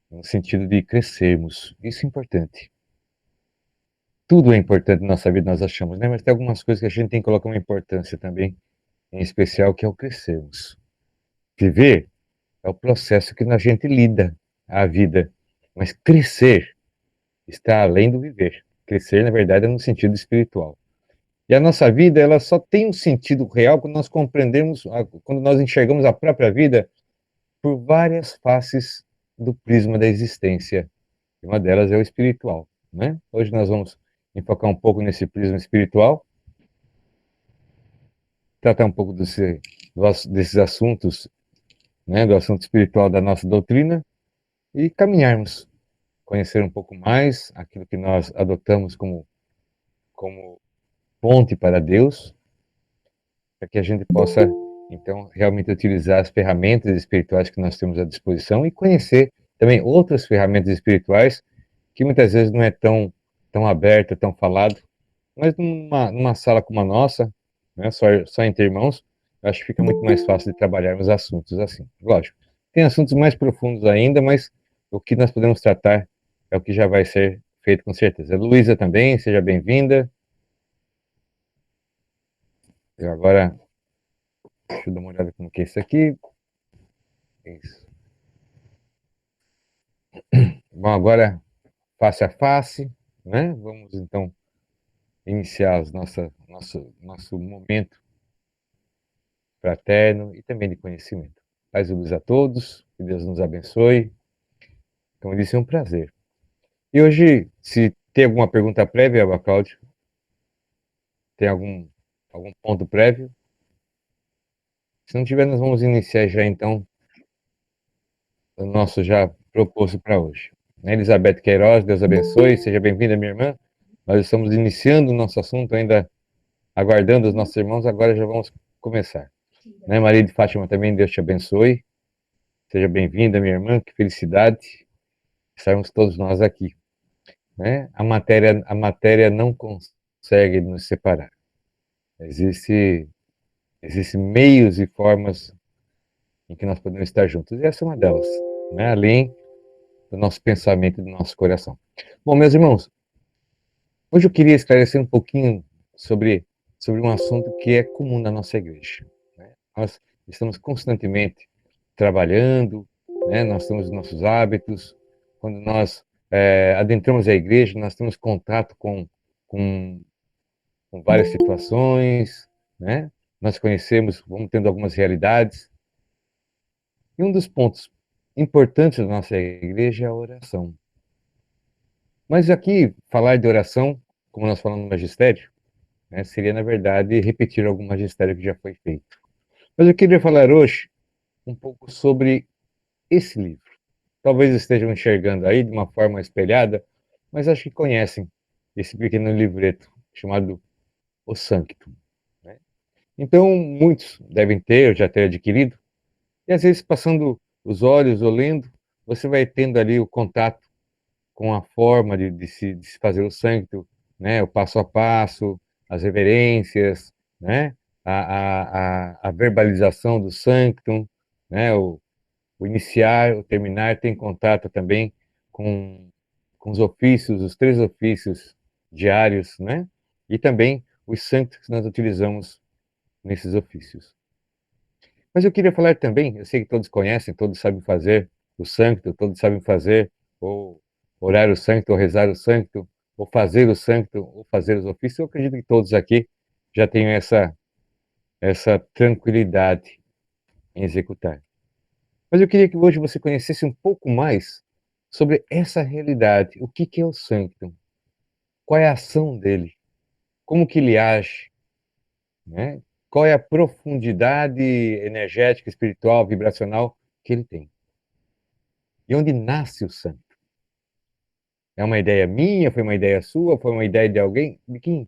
no sentido de crescermos. Isso é importante. Tudo é importante na nossa vida, nós achamos, né? Mas tem algumas coisas que a gente tem que colocar uma importância também, em especial, que é o crescermos. Viver é o processo que a gente lida a vida, mas crescer está além do viver. Crescer, na verdade, é no sentido espiritual. E a nossa vida, ela só tem um sentido real quando nós compreendemos, quando nós enxergamos a própria vida por várias faces do prisma da existência. E uma delas é o espiritual, né? Hoje nós vamos enfocar um pouco nesse prisma espiritual, tratar um pouco desses assuntos, né, do assunto espiritual da nossa doutrina e caminharmos, conhecer um pouco mais aquilo que nós adotamos como ponte para Deus, para que a gente possa, então, realmente utilizar as ferramentas espirituais que nós temos à disposição e conhecer também outras ferramentas espirituais que muitas vezes não é tão aberta, tão falado, mas numa sala como a nossa, né, só entre irmãos, eu acho que fica muito mais fácil de trabalharmos assuntos assim. Lógico, tem assuntos mais profundos ainda, mas o que nós podemos tratar é o que já vai ser feito com certeza. Luísa também, seja bem-vinda. Eu agora, deixa eu dar uma olhada como que é isso aqui. Isso. Bom, agora face a face, né? Vamos então iniciar nosso momento fraterno e também de conhecimento. Paz e luz a todos, que Deus nos abençoe. Como eu disse, é um prazer. E hoje, se tem alguma pergunta prévia, Abacalde, tem algum ponto prévio? Se não tiver, nós vamos iniciar já então o nosso já proposto para hoje. Né, Elizabeth Queiroz, Deus abençoe, seja bem-vinda, minha irmã. Nós estamos iniciando o nosso assunto, ainda aguardando os nossos irmãos, agora já vamos começar. Né, Maria de Fátima também, Deus te abençoe. Seja bem-vinda, minha irmã, que felicidade estarmos todos nós aqui. Né? A matéria não consegue nos separar. Existe, Existem meios e formas em que nós podemos estar juntos, e essa é uma delas, né? Além do nosso pensamento e do nosso coração. Bom, meus irmãos, hoje eu queria esclarecer um pouquinho sobre um assunto que é comum na nossa igreja. Né? Nós estamos constantemente trabalhando, né? Nós temos os nossos hábitos. Quando nós adentramos a igreja, nós temos contato com, com várias situações, né? Nós conhecemos, vamos tendo algumas realidades. E um dos pontos importantes da nossa igreja é a oração. Mas aqui, falar de oração, como nós falamos no magistério, né, seria, na verdade, repetir algum magistério que já foi feito. Mas eu queria falar hoje um pouco sobre esse livro. Talvez estejam enxergando aí de uma forma espelhada, mas acho que conhecem esse pequeno livreto chamado O Sanctum. Né? Então, muitos devem ter, ou já ter adquirido, e às vezes passando os olhos ou lendo, você vai tendo ali o contato com a forma de se fazer o Sanctum, né? O passo a passo, as reverências, né? A verbalização do Sanctum, né? O iniciar, o terminar, tem contato também com, com os ofícios, os três ofícios diários, né? E também os santos que nós utilizamos nesses ofícios. Mas eu queria falar também, eu sei que todos conhecem, todos sabem fazer o Sancto, todos sabem fazer ou orar o Sancto, ou rezar o Sancto, ou fazer o Sancto, ou fazer os ofícios. Eu acredito que todos aqui já tenham essa tranquilidade em executar. Mas eu queria que hoje você conhecesse um pouco mais sobre essa realidade. O que que é o Sanctum? Qual é a ação dele? Como que ele age? Né? Qual é a profundidade energética, espiritual, vibracional que ele tem? E onde nasce o santo? É uma ideia minha? Foi uma ideia sua? Foi uma ideia de alguém? De quem?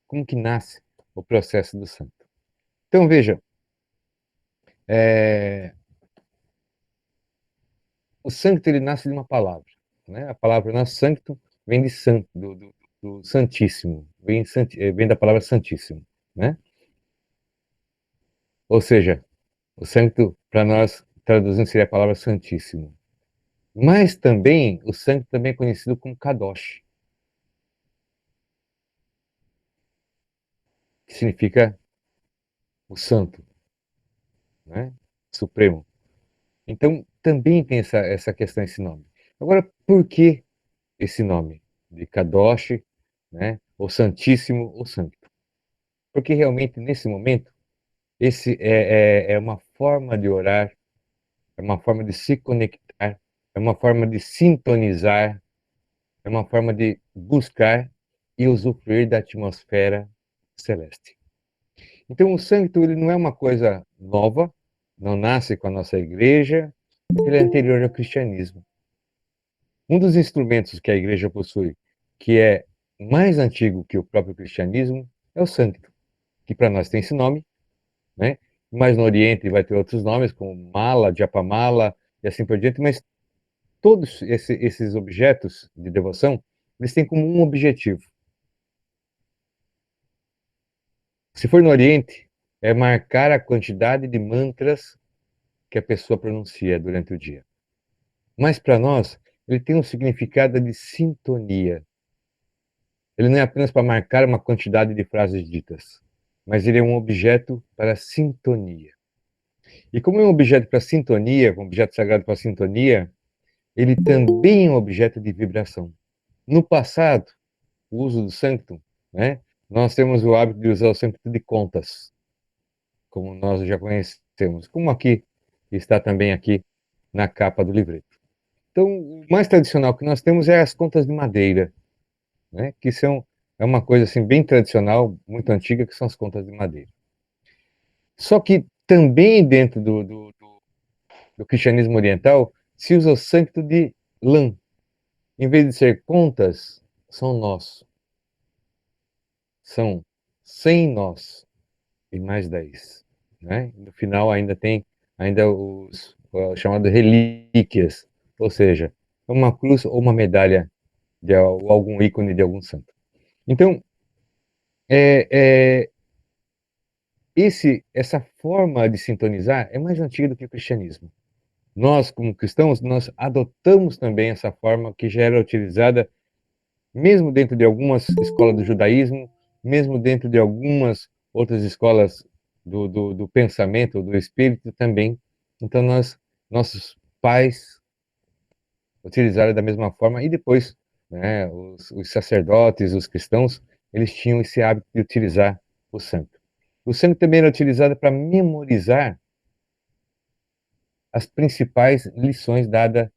Como que nasce o processo do santo? Então, veja, é, o santo ele nasce de uma palavra. Né? A palavra nosso santo vem de santo, do santíssimo, vem da palavra santíssimo. Né? Ou seja, o santo, para nós, traduzindo, seria a palavra santíssimo. Mas também, o sangue também é conhecido como Kadosh, que significa o santo, né? Supremo. Então, também tem essa questão, esse nome. Agora, por que esse nome de Kadosh, né? Ou Santíssimo ou Santo? Porque realmente, nesse momento, esse é uma forma de orar, é uma forma de se conectar, é uma forma de sintonizar, é uma forma de buscar e usufruir da atmosfera celeste. Então, o santo ele não é uma coisa nova, não nasce com a nossa igreja, ele é anterior ao cristianismo. Um dos instrumentos que a igreja possui, que é mais antigo que o próprio cristianismo, é o santo, que para nós tem esse nome, né? Mas no Oriente vai ter outros nomes, como mala, japamala e assim por diante, mas todos esses objetos de devoção, eles têm como um objetivo. Se for no Oriente, é marcar a quantidade de mantras que a pessoa pronuncia durante o dia. Mas para nós, ele tem um significado de sintonia. Ele não é apenas para marcar uma quantidade de frases ditas, mas ele é um objeto para sintonia. E como é um objeto para sintonia, um objeto sagrado para sintonia, ele também é um objeto de vibração. No passado, o uso do sanctum, né? Nós temos o hábito de usar o sanctum de contas, como nós já conhecemos, como aqui está também aqui na capa do livreto. Então, o mais tradicional que nós temos é as contas de madeira, né? Que são é uma coisa assim bem tradicional, muito antiga, que são as contas de madeira. Só que também dentro do cristianismo oriental se usa o sancto de lã. Em vez de ser contas, são nós. São 100 nós e mais 10, né? No final ainda tem ainda os chamados relíquias, ou seja, uma cruz ou uma medalha de algum ícone de algum santo. Então, é, é, essa forma de sintonizar é mais antiga do que o cristianismo. Nós, como cristãos, nós adotamos também essa forma que já era utilizada mesmo dentro de algumas escolas do judaísmo, mesmo dentro de algumas outras escolas do pensamento, do espírito também. Então, nossos pais utilizaram da mesma forma e depois, né, os sacerdotes, os cristãos, eles tinham esse hábito de utilizar o santo. O santo também era utilizado para memorizar as principais lições dadas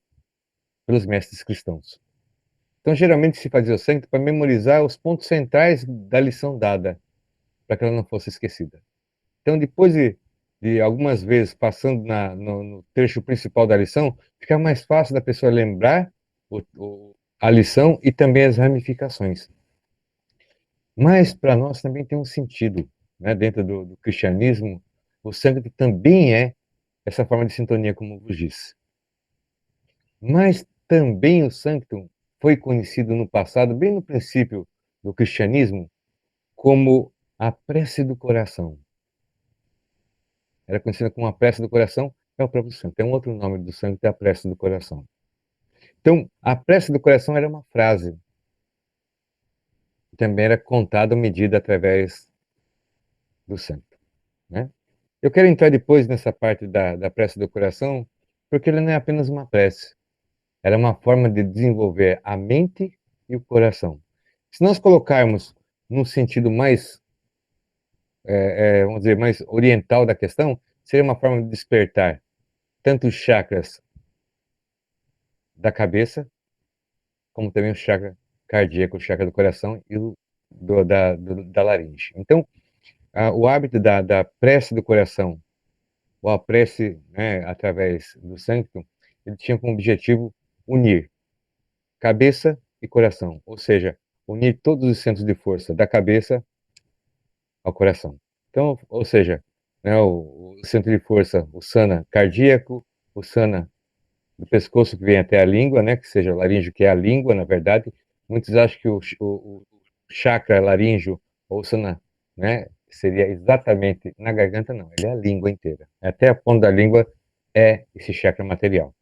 pelos mestres cristãos. Então, geralmente se fazia o santo para memorizar os pontos centrais da lição dada, para que ela não fosse esquecida. Então, depois de algumas vezes passando no trecho principal da lição, fica mais fácil da pessoa lembrar a lição e também as ramificações. Mas para nós também tem um sentido, né? Dentro do cristianismo, o santo também é essa forma de sintonia, como vos disse. Mas também o Sanctum foi conhecido no passado, bem no princípio do cristianismo, como a prece do coração. Era conhecida como a prece do coração, é o próprio santo. Tem um outro nome do santo, que é a prece do coração. Então, a prece do coração era uma frase, que também era contada ou medida através do santo, né? Eu quero entrar depois nessa parte da prece do coração, porque ele não é apenas uma prece, era uma forma de desenvolver a mente e o coração. Se nós colocarmos num sentido mais, vamos dizer, mais oriental da questão, seria uma forma de despertar tanto os chakras da cabeça, como também o chakra cardíaco, o chakra do coração e o da laringe. Então, o hábito da prece do coração, ou a prece, né, através do sanctum, ele tinha como objetivo unir cabeça e coração, ou seja, unir todos os centros de força da cabeça ao coração. Então, ou seja, né, o centro de força, o sana cardíaco, o sana do pescoço que vem até a língua, né, que seja o laríngeo, que é a língua, na verdade. Muitos acham que o chakra laríngeo ou sana, né, seria exatamente na garganta, não, ele é a língua inteira. Até a ponta da língua é esse chakra material.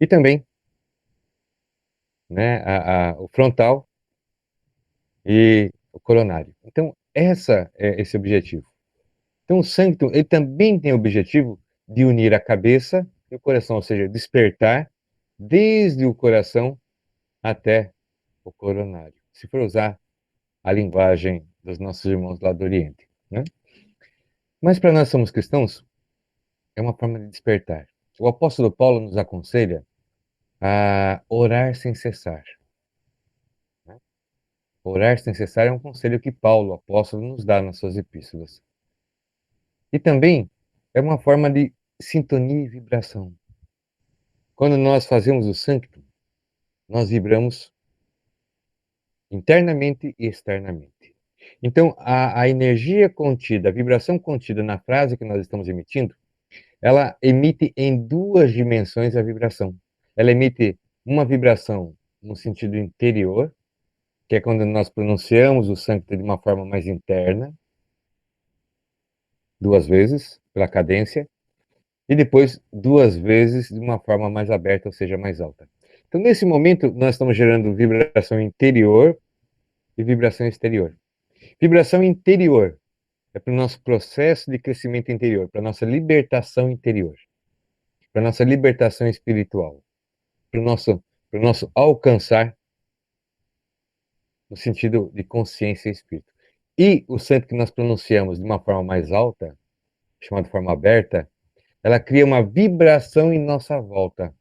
E também né, o frontal e o coronário. Então, esse objetivo. Então, o Sanctum, ele também tem o objetivo de unir a cabeça e o coração, ou seja, despertar desde o coração até o coronário. Se for usar a linguagem dos nossos irmãos lá do Oriente, né? Mas para nós somos cristãos, é uma forma de despertar. O apóstolo Paulo nos aconselha a orar sem cessar, né? Orar sem cessar é um conselho que Paulo, o apóstolo, nos dá nas suas epístolas. E também é uma forma de sintonia e vibração. Quando nós fazemos o Sanctum, nós vibramos internamente e externamente. Então, a energia contida, a vibração contida na frase que nós estamos emitindo, ela emite em duas dimensões a vibração. Ela emite uma vibração no sentido interior, que é quando nós pronunciamos o Sanctum de uma forma mais interna, duas vezes, pela cadência, e depois duas vezes de uma forma mais aberta, ou seja, mais alta. Então, nesse momento, nós estamos gerando vibração interior e vibração exterior. Vibração interior é para o nosso processo de crescimento interior, para a nossa libertação interior, para a nossa libertação espiritual, para o nosso alcançar no sentido de consciência e espírito. E o santo que nós pronunciamos de uma forma mais alta, chamada forma aberta, ela cria uma vibração em nossa volta.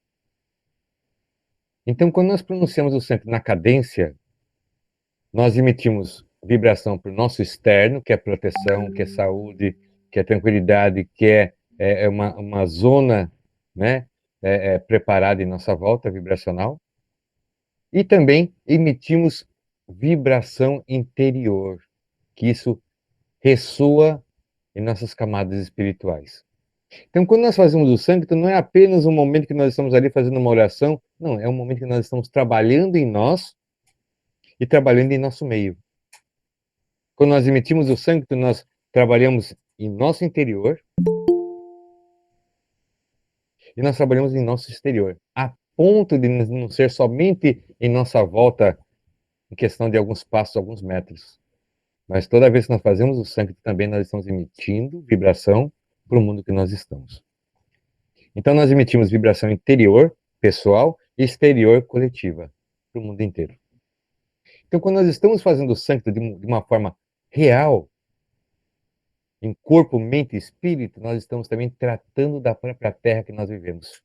Então, quando nós pronunciamos o santo na cadência, nós emitimos vibração para o nosso externo, que é proteção, que é saúde, que é tranquilidade, que é uma zona, né, preparada em nossa volta vibracional. E também emitimos vibração interior, que isso ressoa em nossas camadas espirituais. Então, quando nós fazemos o Sanctum, não é apenas um momento que nós estamos ali fazendo uma oração, não, é um momento que nós estamos trabalhando em nós e trabalhando em nosso meio. Quando nós emitimos o Sanctum, nós trabalhamos em nosso interior e nós trabalhamos em nosso exterior, a ponto de não ser somente em nossa volta, em questão de alguns passos, alguns metros. Mas toda vez que nós fazemos o Sanctum, também nós estamos emitindo vibração para o mundo que nós estamos. Então, nós emitimos vibração interior, pessoal, e exterior, coletiva, para o mundo inteiro. Então, quando nós estamos fazendo o Sanctum de uma forma real, em corpo, mente e espírito, nós estamos também tratando da própria Terra que nós vivemos.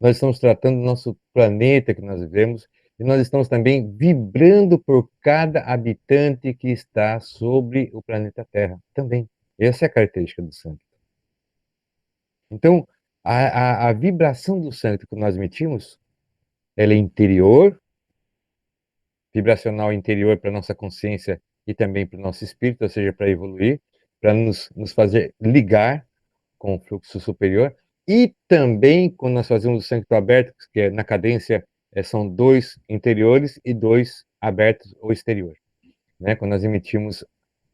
Nós estamos tratando do nosso planeta que nós vivemos e nós estamos também vibrando por cada habitante que está sobre o planeta Terra também. Essa é a característica do santo. Então, a vibração do santo que nós emitimos, ela é interior, vibracional interior para a nossa consciência e também para o nosso espírito, ou seja, para evoluir, para nos fazer ligar com o fluxo superior. E também, quando nós fazemos o Sanctum aberto, que é na cadência, são dois interiores e dois abertos ou exterior, né? Quando nós emitimos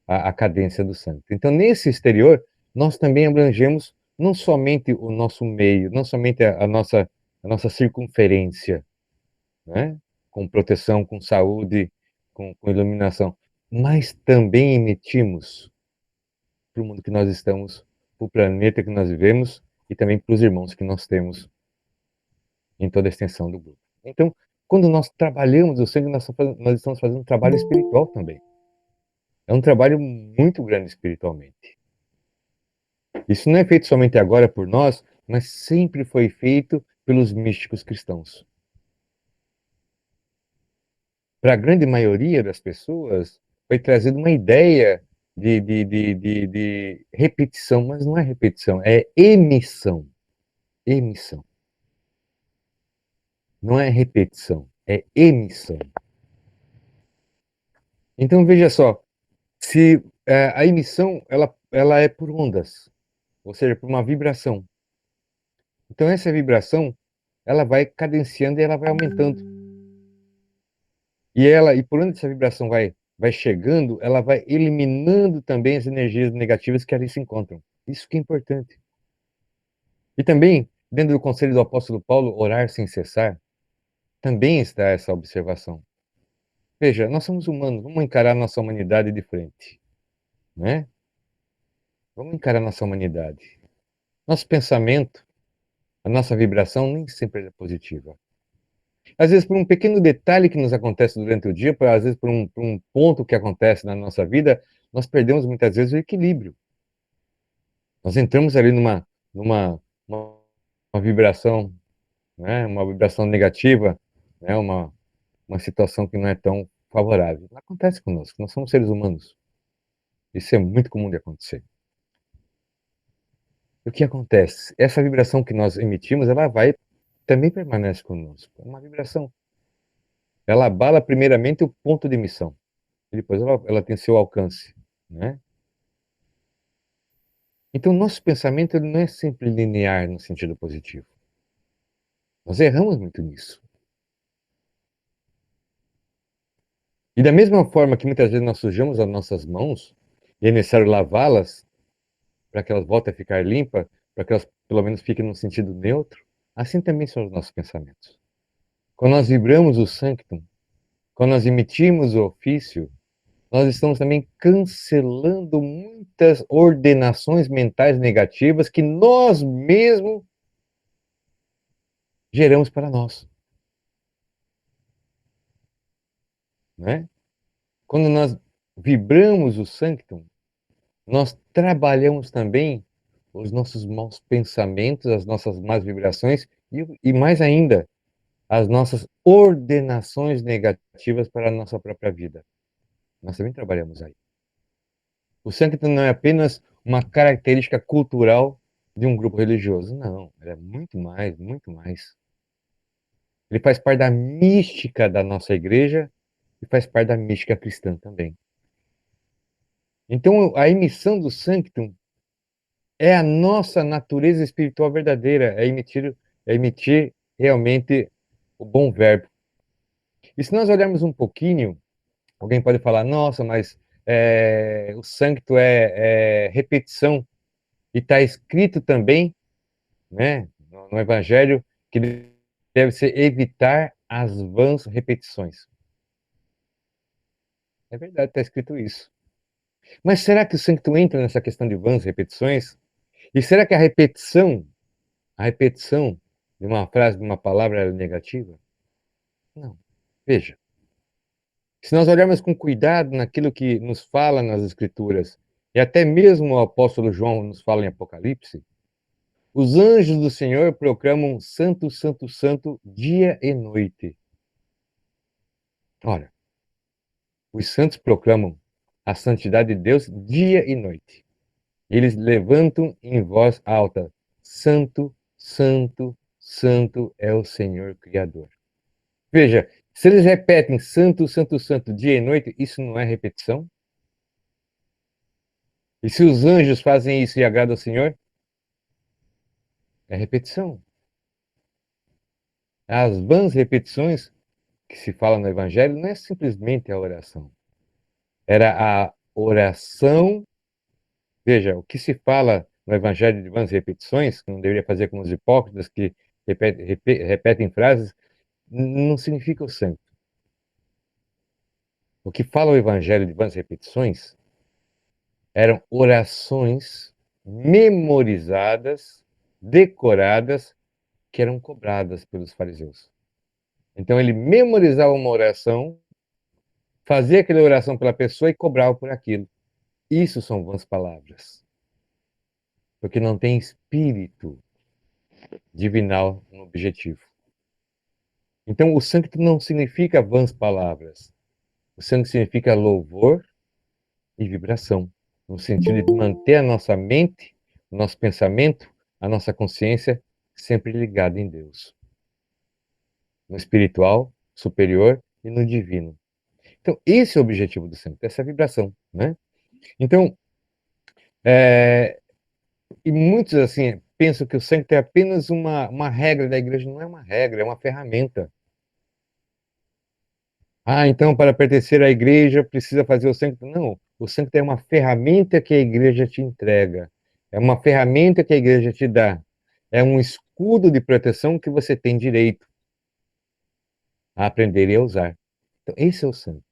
a cadência do Sanctum. Então, nesse exterior, nós também abrangemos não somente o nosso meio, não somente a nossa circunferência, né? Com proteção, com saúde, com iluminação, mas também emitimos para o mundo que nós estamos, para o planeta que nós vivemos e também para os irmãos que nós temos em toda a extensão do grupo. Então, quando nós trabalhamos o sangue, nós estamos fazendo um trabalho espiritual também. É um trabalho muito grande espiritualmente. Isso não é feito somente agora por nós, mas sempre foi feito pelos místicos cristãos. Para a grande maioria das pessoas, foi trazida uma ideia de repetição, mas não é repetição, é emissão. Emissão. Não é repetição, é emissão. Então veja só, se a emissão ela é por ondas, ou seja, por uma vibração. Então essa vibração ela vai cadenciando e ela vai aumentando. E por onde essa vibração vai chegando, ela vai eliminando também as energias negativas que ali se encontram. Isso que é importante. E também, dentro do conselho do apóstolo Paulo, orar sem cessar, também está essa observação. Veja, nós somos humanos, vamos encarar nossa humanidade de frente, né? Vamos encarar nossa humanidade. Nosso pensamento, a nossa vibração nem sempre é positiva. Às vezes, por um pequeno detalhe que nos acontece durante o dia, às vezes por um ponto que acontece na nossa vida, nós perdemos muitas vezes o equilíbrio. Nós entramos ali numa uma, uma vibração, né? Uma vibração negativa, né? Uma situação que não é tão favorável. Acontece conosco, nós somos seres humanos. Isso é muito comum de acontecer. E o que acontece? Essa vibração que nós emitimos, ela vai também permanece conosco. É uma vibração. Ela abala primeiramente o ponto de emissão, e depois ela tem seu alcance, né? Então, nosso pensamento ele não é sempre linear no sentido positivo. Nós erramos muito nisso. E da mesma forma que muitas vezes nós sujamos as nossas mãos, e é necessário lavá-las para que elas voltem a ficar limpas, para que elas pelo menos fiquem no sentido neutro, assim também são os nossos pensamentos. Quando nós vibramos o Sanctum, quando nós emitimos o ofício, nós estamos também cancelando muitas ordenações mentais negativas que nós mesmos geramos para nós, né? Quando nós vibramos o Sanctum, nós trabalhamos também os nossos maus pensamentos, as nossas más vibrações e mais ainda, as nossas ordenações negativas para a nossa própria vida. Nós também trabalhamos aí. O Sanctum não é apenas uma característica cultural de um grupo religioso, não, ele é muito mais, muito mais. Ele faz parte da mística da nossa igreja e faz parte da mística cristã também. Então, a emissão do Sanctum é a nossa natureza espiritual verdadeira, é emitir realmente o bom verbo. E se nós olharmos um pouquinho, alguém pode falar, nossa, mas o Sanctum é repetição. E está escrito também, né, no Evangelho, que deve ser evitar as vãs repetições. É verdade, está escrito isso. Mas será que o Sanctum entra nessa questão de vãs repetições? E será que a repetição de uma frase, de uma palavra é negativa? Não. Veja, se nós olharmos com cuidado naquilo que nos fala nas Escrituras, e até mesmo o apóstolo João nos fala em Apocalipse, os anjos do Senhor proclamam santo, santo, santo, dia e noite. Ora, os santos proclamam a santidade de Deus dia e noite. Eles levantam em voz alta: Santo, Santo, Santo é o Senhor Criador. Veja, se eles repetem Santo, Santo, Santo dia e noite, isso não é repetição? E se os anjos fazem isso e agrada ao Senhor, é repetição. As vãs repetições que se fala no Evangelho não é simplesmente a oração. Era a oração. Veja, o que se fala no Evangelho de vãs repetições, que não deveria fazer como os hipócritas que repetem frases, não significa o santo. O que fala o Evangelho de vãs repetições eram orações memorizadas, decoradas, que eram cobradas pelos fariseus. Então ele memorizava uma oração, fazia aquela oração pela pessoa e cobrava por aquilo. Isso são vãs palavras, porque não tem espírito divinal no objetivo. Então, o santo não significa vãs palavras. O santo significa louvor e vibração, no sentido de manter a nossa mente, o nosso pensamento, a nossa consciência sempre ligada em Deus, no espiritual, superior e no divino. Então, esse é o objetivo do santo, essa vibração, né? Então, é, e muitos assim pensam que o santo é apenas uma regra da igreja. Não é uma regra, é uma ferramenta. Ah, então para pertencer à igreja precisa fazer o santo. Não, o santo é uma ferramenta que a igreja te entrega. É uma ferramenta que a igreja te dá. É um escudo de proteção que você tem direito. a aprender e a usar. Então, esse é o santo.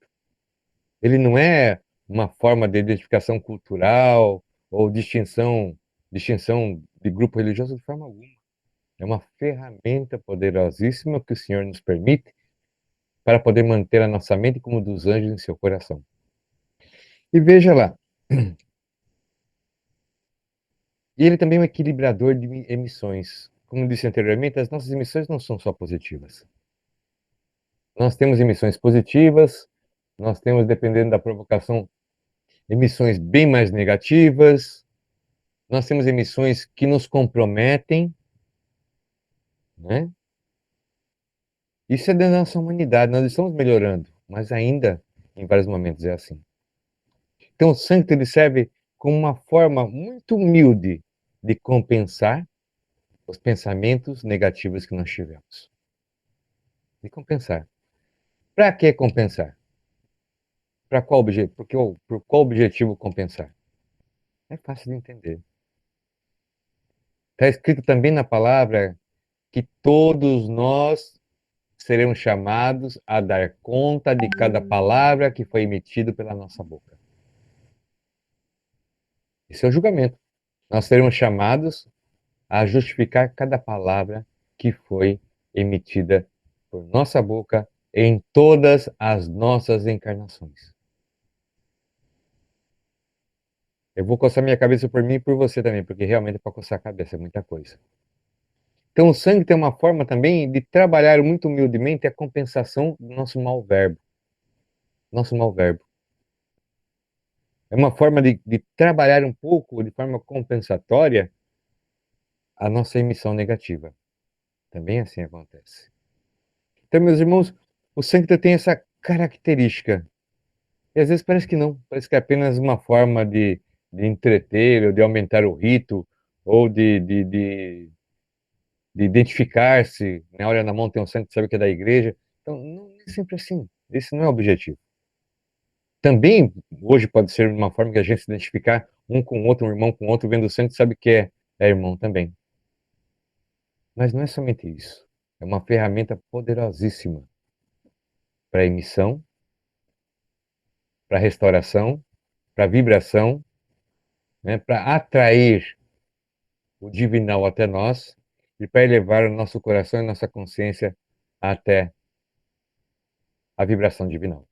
Ele não é uma forma de identificação cultural ou distinção de grupo religioso de forma alguma. É uma ferramenta poderosíssima que o Senhor nos permite para poder manter a nossa mente como dos anjos em seu coração. E veja lá, e ele também é um equilibrador de emissões. Como disse anteriormente, as nossas emissões não são só positivas. Nós temos emissões positivas, nós temos, dependendo da provocação, emissões bem mais negativas, nós temos emissões que nos comprometem, né? Isso é da nossa humanidade, nós estamos melhorando, mas ainda, em vários momentos, é assim. Então, o santo ele serve como uma forma muito humilde de compensar os pensamentos negativos que nós tivemos. De compensar. Para que compensar? Para qual objetivo? Por qual objetivo compensar? É fácil de entender. Está escrito também na palavra que todos nós seremos chamados a dar conta de cada palavra que foi emitida pela nossa boca. Esse é o julgamento. Nós seremos chamados a justificar cada palavra que foi emitida por nossa boca em todas as nossas encarnações. Eu vou coçar minha cabeça por mim e por você também, porque realmente é para coçar a cabeça, é muita coisa. Então, o sangue tem uma forma também de trabalhar muito humildemente a compensação do nosso mau verbo. Nosso mau verbo. É uma forma de trabalhar um pouco, de forma compensatória, a nossa emissão negativa. Também assim acontece. Então, meus irmãos, o sangue tem essa característica. E às vezes parece que não, parece que é apenas uma forma de entreter, ou de aumentar o rito, ou de identificar-se, né? Olha na mão tem um sangue, sabe que é da igreja. Então, não é sempre assim. Esse não é o objetivo. Também, hoje pode ser uma forma que a gente se identificar um com o outro, um irmão com o outro, vendo o sangue, sabe que é irmão também. Mas não é somente isso. É uma ferramenta poderosíssima para emissão, para restauração, para vibração, né? Para atrair o divinal até nós e para elevar o nosso coração e nossa consciência até a vibração divinal.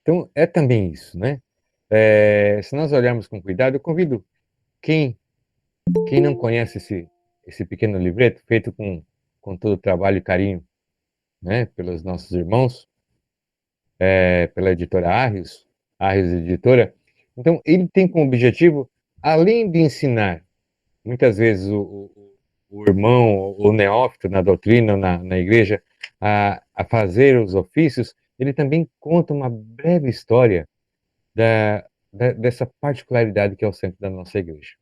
Então, é também isso, né? Se nós olharmos com cuidado, eu convido quem, quem não conhece esse pequeno livreto, feito com todo o trabalho e carinho, né, pelos nossos irmãos, pela editora Arrios Editora. Então, ele tem como objetivo, além de ensinar, muitas vezes, o irmão, o neófito na doutrina, na igreja, a fazer os ofícios, ele também conta uma breve história dessa particularidade que é o centro da nossa igreja.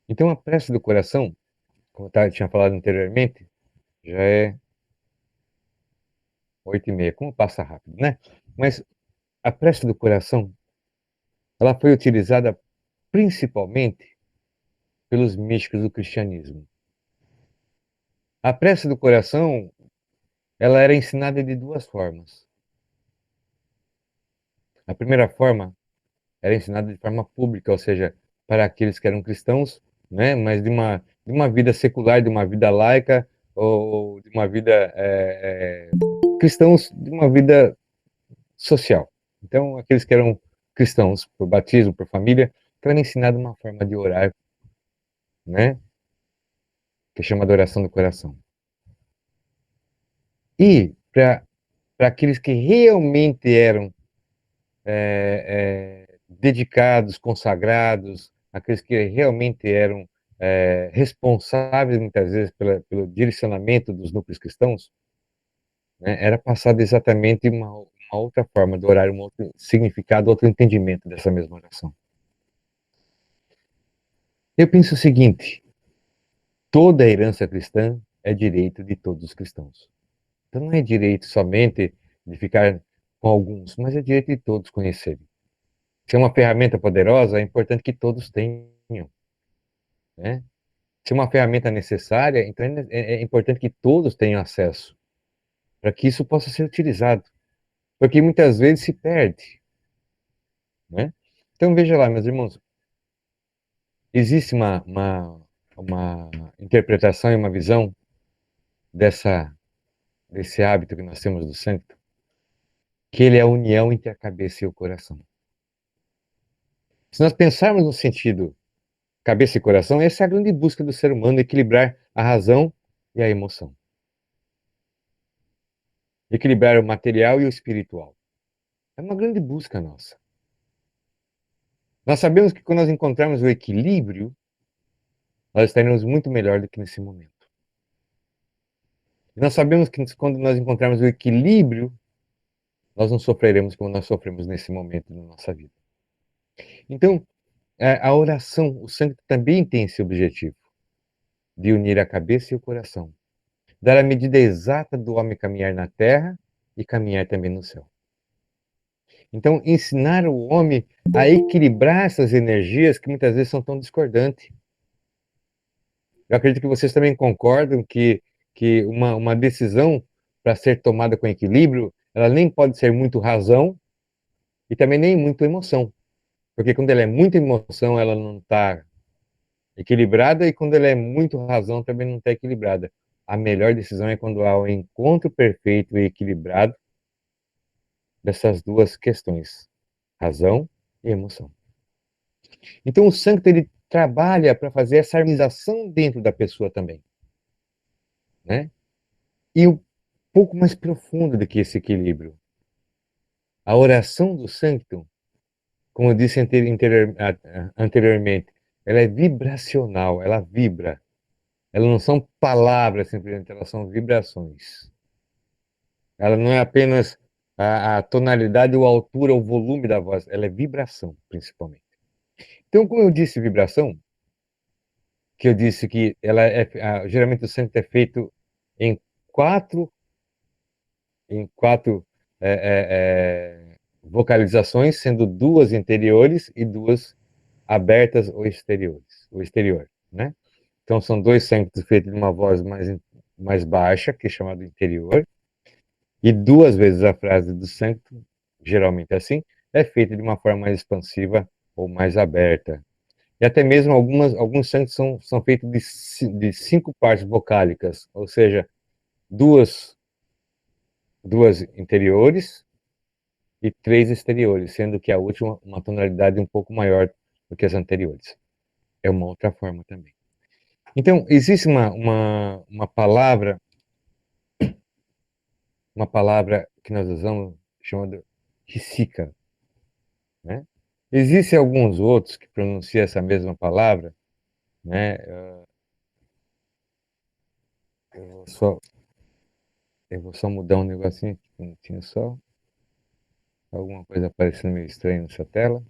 Então, a prece do coração, como eu tinha falado anteriormente, já é 8h30, como passa rápido, né? Mas a prece do coração, ela foi utilizada principalmente pelos místicos do cristianismo. A prece do coração, ela era ensinada de duas formas. A primeira forma era ensinada de forma pública, ou seja, para aqueles que eram cristãos, né? Mas de uma vida secular, de uma vida laica, ou de uma vida cristãos, de uma vida social. Então, aqueles que eram cristãos por batismo, por família, então era ensinado uma forma de orar, né? Que chama de oração do coração. E para aqueles que realmente eram dedicados, consagrados, aqueles que realmente eram responsáveis muitas vezes pelo direcionamento dos núcleos cristãos, né, era passado exatamente uma outra forma de orar, um outro significado, outro entendimento dessa mesma oração. Eu penso o seguinte: toda a herança cristã é direito de todos os cristãos. Então não é direito somente de ficar com alguns, mas é direito de todos conhecerem. Se é uma ferramenta poderosa, é importante que todos tenham, né? Se é uma ferramenta necessária, então é importante que todos tenham acesso. para que isso possa ser utilizado, porque muitas vezes se perde, né? Então veja lá, meus irmãos, existe uma interpretação e uma visão desse hábito que nós temos do santo, que ele é a união entre a cabeça e o coração. Se nós pensarmos no sentido cabeça e coração, essa é a grande busca do ser humano, equilibrar a razão e a emoção. Equilibrar o material e o espiritual. É uma grande busca nossa. Nós sabemos que quando nós encontrarmos o equilíbrio, nós estaremos muito melhor do que nesse momento. E nós sabemos que quando nós encontrarmos o equilíbrio, nós não sofreremos como nós sofremos nesse momento da nossa vida. Então, a oração, o sangue também tem esse objetivo, de unir a cabeça e o coração. Dar a medida exata do homem caminhar na terra e caminhar também no céu. Então, ensinar o homem a equilibrar essas energias que muitas vezes são tão discordantes. Eu acredito que vocês também concordam que uma decisão, para ser tomada com equilíbrio, ela nem pode ser muito razão e também nem muito emoção. Porque quando ela é muita emoção, ela não está equilibrada, e quando ela é muito razão, também não está equilibrada. A melhor decisão é quando há o encontro perfeito e equilibrado dessas duas questões, razão e emoção. Então o santo ele trabalha para fazer essa harmonização dentro da pessoa também, né? E um pouco mais profundo do que esse equilíbrio. A oração do santo, como eu disse anteriormente, ela é vibracional, ela vibra. Elas não são palavras simplesmente, elas são vibrações. Ela não é apenas a tonalidade ou a altura ou volume da voz, ela é vibração, principalmente. Então, como eu disse vibração, que eu disse que ela geralmente o santo é feito em quatro, em quatro vocalizações, sendo duas interiores e duas abertas ou exteriores, o exterior, né? Então são dois santos feitos de uma voz mais baixa, que é chamado interior, e duas vezes a frase do santo, geralmente assim, é feita de uma forma mais expansiva ou mais aberta. E até mesmo alguns santos são feitos de cinco partes vocálicas, ou seja, duas, duas interiores e três exteriores, sendo que a última uma tonalidade um pouco maior do que as anteriores. É uma outra forma também. Então, existe uma palavra que nós usamos chamada Rissika, né? Existem alguns outros que pronunciam essa mesma palavra, né? Eu vou só, eu vou só mudar um negocinho, um minutinho só. Alguma coisa aparecendo meio estranha nessa tela.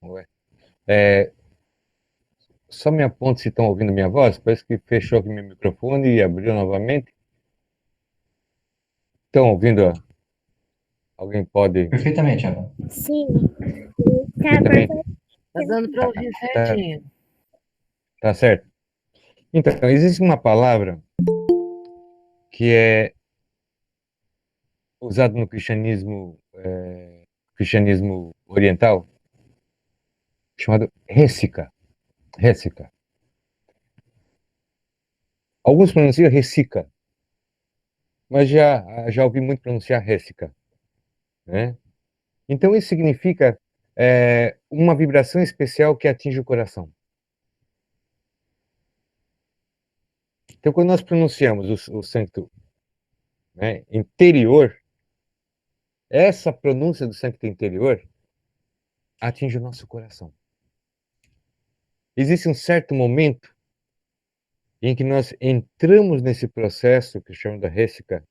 Ué. É, só me aponte se estão ouvindo minha voz. Parece que fechou aqui meu microfone e abriu novamente. Estão ouvindo? Alguém pode Perfeitamente, Eva. Sim, tá perfeitamente? Tá dando para ouvir Tá, certinho. tá certo? Então, existe uma palavra que é usada no cristianismo oriental, chamado récica. Récica. Alguns pronunciam recica, mas já ouvi muito pronunciar récica, né? Então isso significa uma vibração especial que atinge o coração. Então quando nós pronunciamos o santo, né, interior, essa pronúncia do santo interior atinge o nosso coração. Existe um certo momento em que nós entramos nesse processo que chama da récica,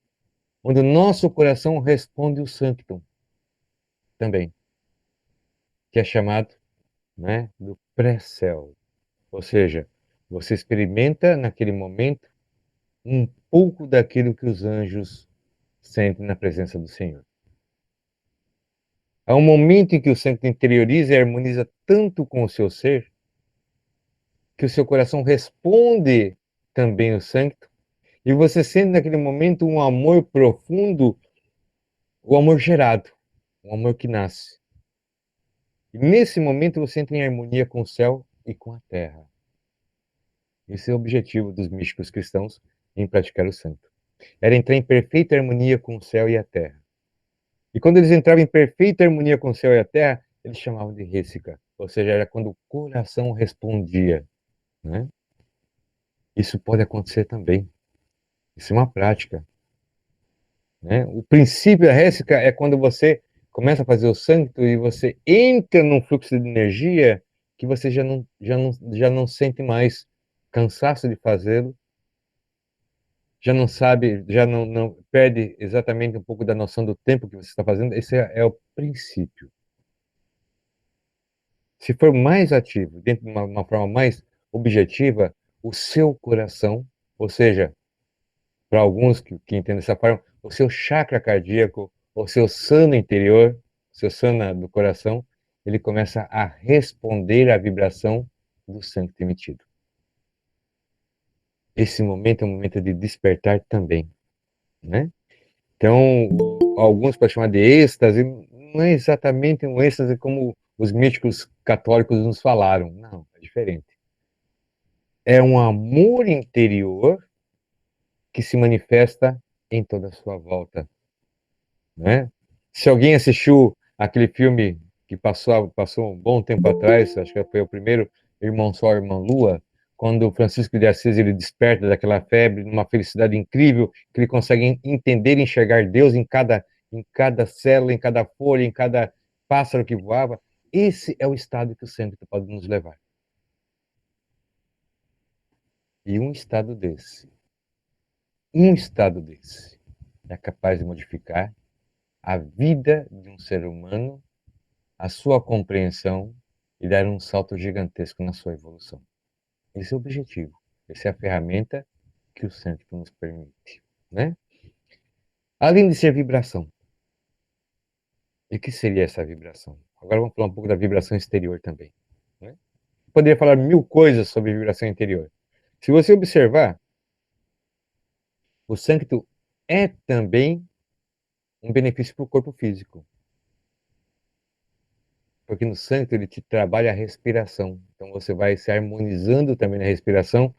onde o nosso coração responde o sanctum também, que é chamado, né, do pré-céu. Ou seja, você experimenta naquele momento um pouco daquilo que os anjos sentem na presença do Senhor. Há um momento em que o santo interioriza e harmoniza tanto com o seu ser, que o seu coração responde também o santo, e você sente naquele momento um amor profundo, o amor gerado, um amor que nasce. E nesse momento você entra em harmonia com o céu e com a terra. Esse é o objetivo dos místicos cristãos em praticar o santo. Era entrar em perfeita harmonia com o céu e a terra. E quando eles entravam em perfeita harmonia com o céu e a terra, eles chamavam de rêcica, ou seja, era quando o coração respondia, né? Isso pode acontecer também. Isso é uma prática, né? O princípio da récica é quando você começa a fazer o santo e você entra num fluxo de energia que você já não sente mais cansaço de fazê-lo, já não sabe, já não perde exatamente um pouco da noção do tempo que você está fazendo. Esse é o princípio. Se for mais ativo, dentro de uma forma mais objetiva, o seu coração, ou seja, para alguns que entendem dessa forma, o seu chakra cardíaco, o seu sano interior, seu sana do coração, ele começa a responder à vibração do sangue emitido. Esse momento é um momento de despertar também, né? Então, alguns podem chamar de êxtase, não é exatamente um êxtase como os místicos católicos nos falaram, não, é diferente. É um amor interior que se manifesta em toda a sua volta, né? Se alguém assistiu aquele filme que passou um bom tempo atrás, acho que foi o primeiro, Irmão Sol, Irmã Lua, quando o Francisco de Assis ele desperta daquela febre, numa felicidade incrível, que ele consegue entender e enxergar Deus em cada célula, em cada folha, em cada pássaro que voava. Esse é o estado que o centro pode nos levar. E um estado desse é capaz de modificar a vida de um ser humano, a sua compreensão e dar um salto gigantesco na sua evolução. Esse é o objetivo. Essa é a ferramenta que o centro nos permite, né? Além de ser vibração. E o que seria essa vibração? Agora vamos falar um pouco da vibração exterior também, né? Poderia falar mil coisas sobre vibração interior. Se você observar, o santo é também um benefício para o corpo físico. Porque no santo ele te trabalha a respiração. Então você vai se harmonizando também na respiração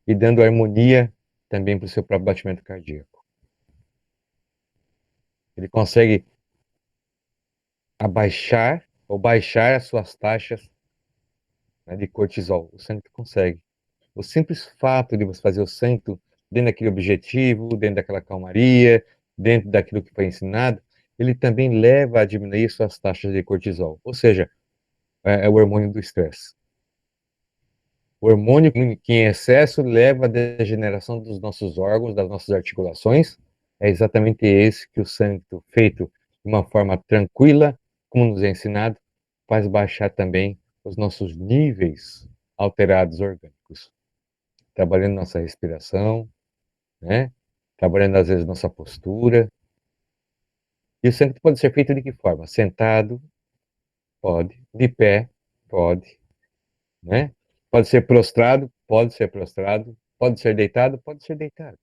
e dando harmonia também para o seu próprio batimento cardíaco. Ele consegue abaixar ou baixar as suas taxas, né, de cortisol. O santo consegue. O simples fato de você fazer o santo dentro daquele objetivo, dentro daquela calmaria, dentro daquilo que foi ensinado, ele também leva a diminuir suas taxas de cortisol. Ou seja, é o hormônio do estresse. O hormônio que em excesso leva à degeneração dos nossos órgãos, das nossas articulações. É exatamente esse que o santo, feito de uma forma tranquila, como nos é ensinado, faz baixar também os nossos níveis alterados orgânicos. Trabalhando nossa respiração, né? Trabalhando às vezes nossa postura. E o santo pode ser feito de que forma? Sentado, pode. De pé, pode. Né? Pode ser prostrado, pode ser prostrado, pode ser deitado, pode ser deitado.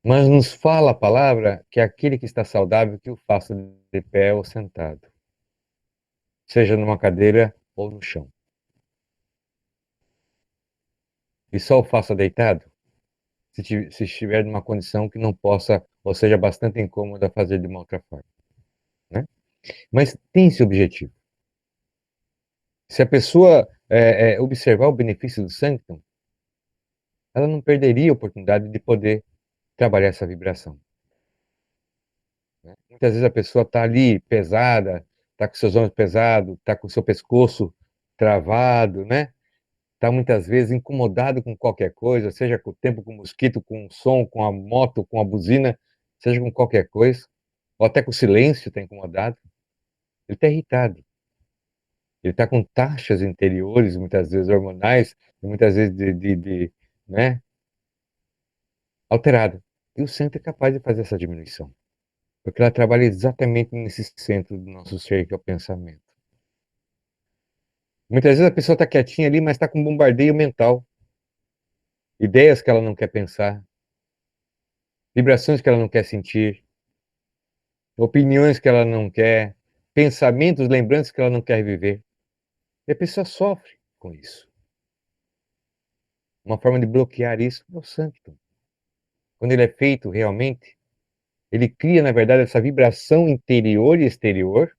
Mas nos fala a palavra que aquele que está saudável que o faça de pé ou sentado, seja numa cadeira ou no chão. E só o faça deitado se estiver numa condição que não possa, ou seja, bastante incômoda fazer de uma outra forma, né? Mas tem esse objetivo. Se a pessoa observar o benefício do Sanctum, ela não perderia a oportunidade de poder trabalhar essa vibração, né? Muitas vezes a pessoa está ali pesada, está com seus ombros pesados, está com o seu pescoço travado, né? Está muitas vezes incomodado com qualquer coisa, seja com o tempo, com o mosquito, com o som, com a moto, com a buzina, seja com qualquer coisa, ou até com o silêncio está incomodado. Ele está irritado. Ele está com taxas interiores, muitas vezes hormonais, e muitas vezes né, alterada. E o centro é capaz de fazer essa diminuição. Porque ela trabalha exatamente nesse centro do nosso ser, que é o pensamento. Muitas vezes a pessoa está quietinha ali, mas está com um bombardeio mental. Ideias que ela não quer pensar, vibrações que ela não quer sentir, opiniões que ela não quer, pensamentos, lembranças que ela não quer viver. E a pessoa sofre com isso. Uma forma de bloquear isso é o Sanctum. Quando ele é feito realmente, ele cria, na verdade, essa vibração interior e exterior,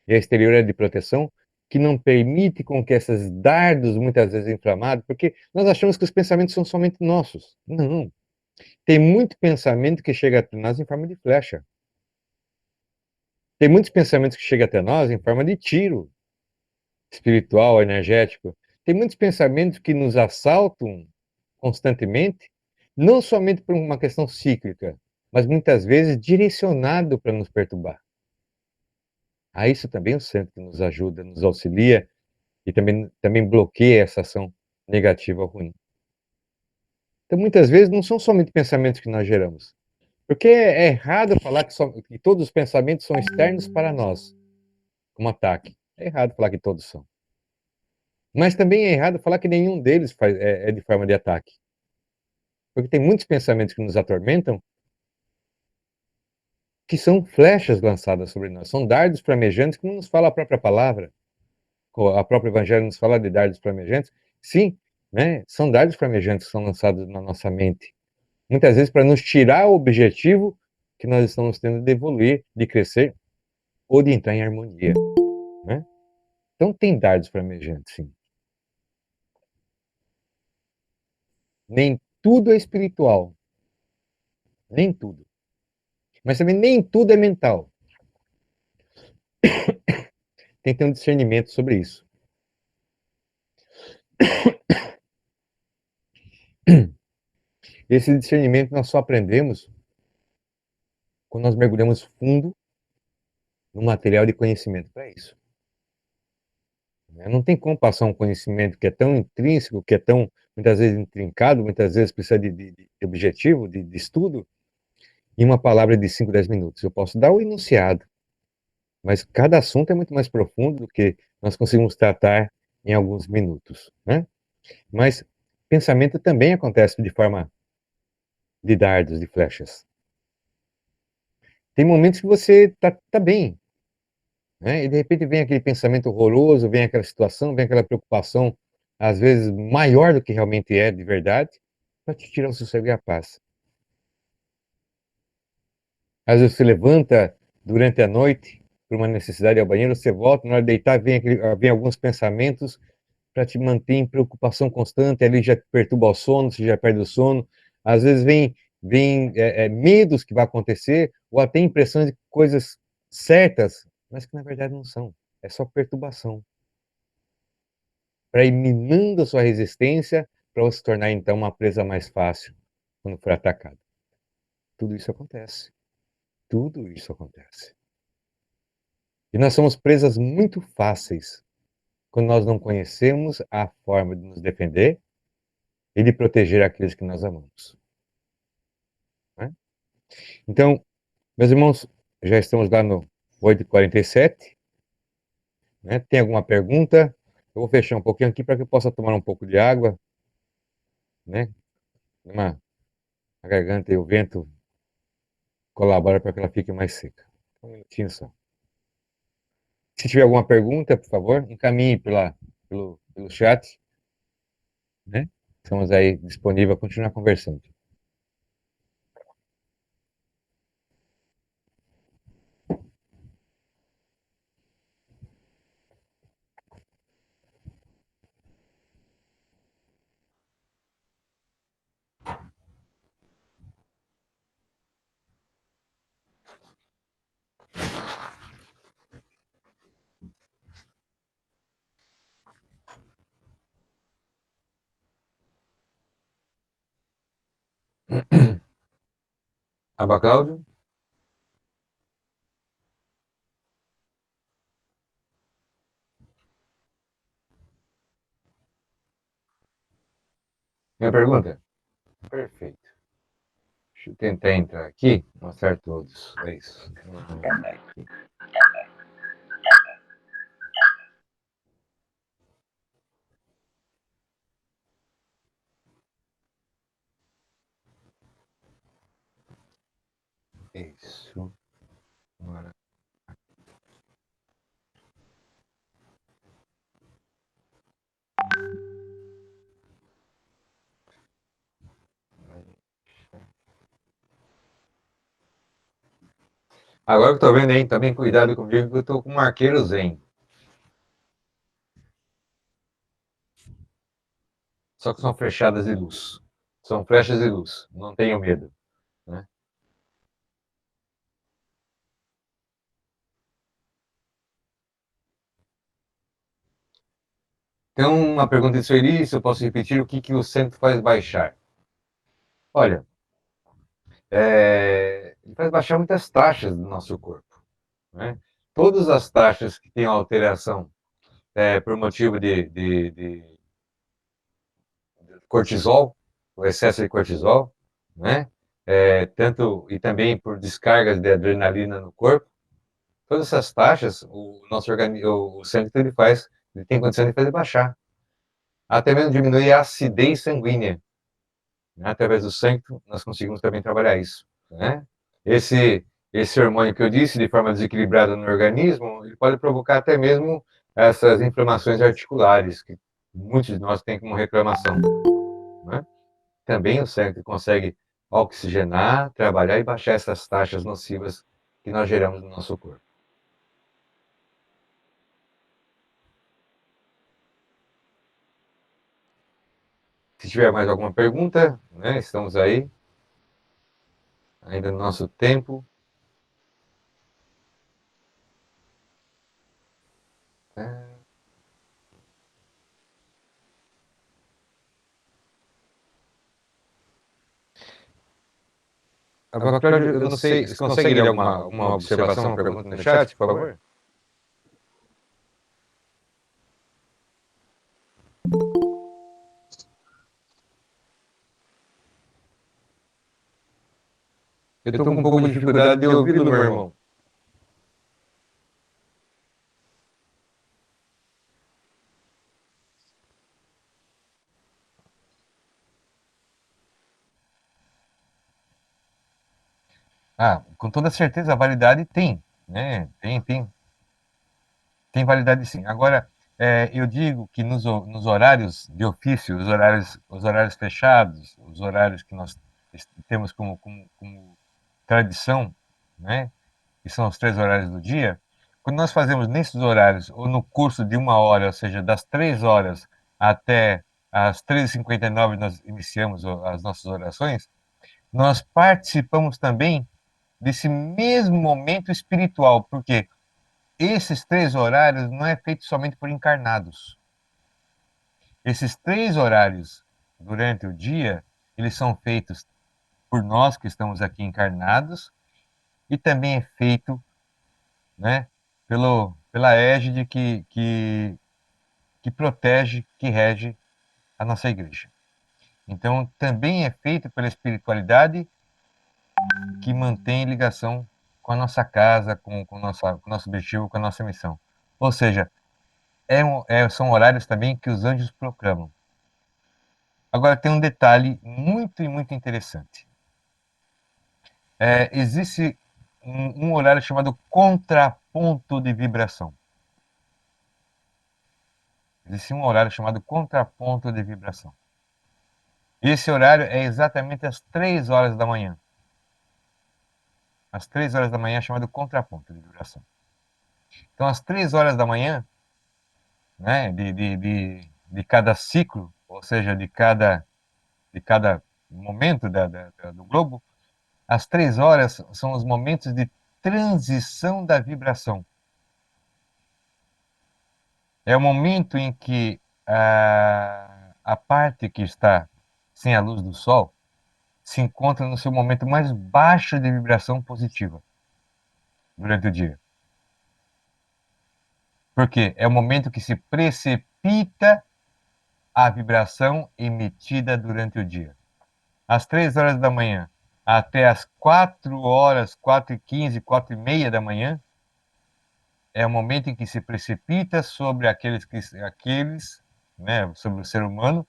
e a exterior é de proteção, que não permite com que esses dardos, muitas vezes inflamados, porque nós achamos que os pensamentos são somente nossos. Não. Tem muito pensamento que chega até nós em forma de flecha. Tem muitos pensamentos que chegam até nós em forma de tiro espiritual, energético. Tem muitos pensamentos que nos assaltam constantemente, não somente por uma questão cíclica, mas muitas vezes direcionado para nos perturbar. A isso também o centro nos ajuda, nos auxilia e também bloqueia essa ação negativa ou ruim. Então, muitas vezes, não são somente pensamentos que nós geramos. Porque é errado falar que todos os pensamentos são externos para nós, como ataque. É errado falar que todos são. Mas também é errado falar que nenhum deles é de forma de ataque. Porque tem muitos pensamentos que nos atormentam que são flechas lançadas sobre nós, são dardos flamejantes, como nos fala a própria palavra. A própria Evangelho nos fala de dardos flamejantes. Sim, né? São dardos flamejantes que são lançados na nossa mente. Muitas vezes para nos tirar o objetivo que nós estamos tendo de evoluir, de crescer ou de entrar em harmonia, né? Então tem dardos flamejantes, sim. Nem tudo é espiritual, nem tudo. Mas também nem tudo é mental. Tem que ter um discernimento sobre isso. Esse discernimento nós só aprendemos quando nós mergulhamos fundo no material de conhecimento para isso. Não tem como passar um conhecimento que é tão intrínseco, que é tão, muitas vezes, intrincado, muitas vezes precisa de objetivo, de estudo, em uma palavra de 5, 10 minutos. Eu posso dar o enunciado, mas cada assunto é muito mais profundo do que nós conseguimos tratar em alguns minutos, né? Mas pensamento também acontece de forma de dardos, de flechas. Tem momentos que você tá bem, né? E de repente vem aquele pensamento horroroso, vem aquela situação, vem aquela preocupação, às vezes maior do que realmente é de verdade, para te tirar o sossego e a paz. Às vezes você levanta durante a noite por uma necessidade ao banheiro, você volta, na hora de deitar vem alguns pensamentos para te manter em preocupação constante, ali já perturba o sono, você já perde o sono. Às vezes vem medos que vai acontecer, ou até impressões de coisas certas, mas que na verdade não são. É só perturbação. Para ir minando a sua resistência, para você se tornar então uma presa mais fácil quando for atacado. Tudo isso acontece. Tudo isso acontece. E nós somos presas muito fáceis quando nós não conhecemos a forma de nos defender e de proteger aqueles que nós amamos, né? Então, meus irmãos, já estamos lá no 8h47, né? Tem alguma pergunta? Eu vou fechar um pouquinho aqui para que eu possa tomar um pouco de água, né? Uma, a garganta e o vento colaboram para que ela fique mais seca. Um minutinho só. Se tiver alguma pergunta, por favor, encaminhe pelo chat, né? Estamos aí disponíveis a continuar conversando. Aba Cláudio? Minha pergunta? Perfeito. Deixa eu tentar entrar aqui, mostrar todos. É isso. Isso. Agora. Agora que eu tô vendo aí, também cuidado comigo que eu tô com um arqueiro zen. Só que são flechadas de luz. São flechas de luz. Não tenho medo. Né? Então, uma pergunta de Sueli, se eu posso repetir, o que, que o centro faz baixar? Olha, ele faz baixar muitas taxas do nosso corpo. Né? Todas as taxas que têm alteração por motivo de cortisol, o excesso de cortisol, né? Tanto e também por descargas de adrenalina no corpo. Todas essas taxas, o nosso organismo, o sangue ele faz, ele tem condição de fazer baixar. Até mesmo diminuir a acidez sanguínea. Né? Através do sangue, nós conseguimos também trabalhar isso. Né? Esse hormônio que eu disse, de forma desequilibrada no organismo, ele pode provocar até mesmo essas inflamações articulares, que muitos de nós têm como reclamação. Né? Também o sangue consegue oxigenar, trabalhar e baixar essas taxas nocivas que nós geramos no nosso corpo. Se tiver mais alguma pergunta, né, estamos aí, ainda no nosso tempo. Agora, Cláudio, eu não sei, você consegue ler alguma observação, uma pergunta no chat, por favor? Eu estou com um pouco de dificuldade de ouvi-lo, meu irmão. Ah, com toda certeza a validade tem, né? Tem validade sim. Agora, eu digo que nos horários de ofício, os horários fechados, os horários que nós temos como tradição, né? Que são os 3 horários do dia, quando nós fazemos nesses horários, ou no curso de 1 hora, ou seja, das 3 horas até as 3h59, nós iniciamos as nossas orações, nós participamos também desse mesmo momento espiritual, porque esses 3 horários não é feito somente por encarnados. Esses 3 horários durante o dia, eles são feitos por nós que estamos aqui encarnados e também é feito, né, pela égide que protege, que rege a nossa igreja. Então, também é feito pela espiritualidade que mantém ligação com a nossa casa, com o nosso objetivo, com a nossa missão. Ou seja, são horários também que os anjos proclamam. Agora, tem um detalhe muito e muito interessante. Existe um horário chamado contraponto de vibração. Existe um horário chamado contraponto de vibração. Esse horário é exatamente às 3 horas da manhã. Às 3 horas da manhã é chamado contraponto de vibração. Então, às 3 horas da manhã, né, de cada ciclo, ou seja, de cada momento do globo, as 3 horas são os momentos de transição da vibração. É o momento em que a parte que está sem a luz do Sol se encontra no seu momento mais baixo de vibração positiva durante o dia. Porque é o momento que se precipita a vibração emitida durante o dia. Às 3 horas da manhã, até as 4 horas, 4h15, 4h30 da manhã, é o momento em que se precipita sobre aqueles, né, sobre o ser humano,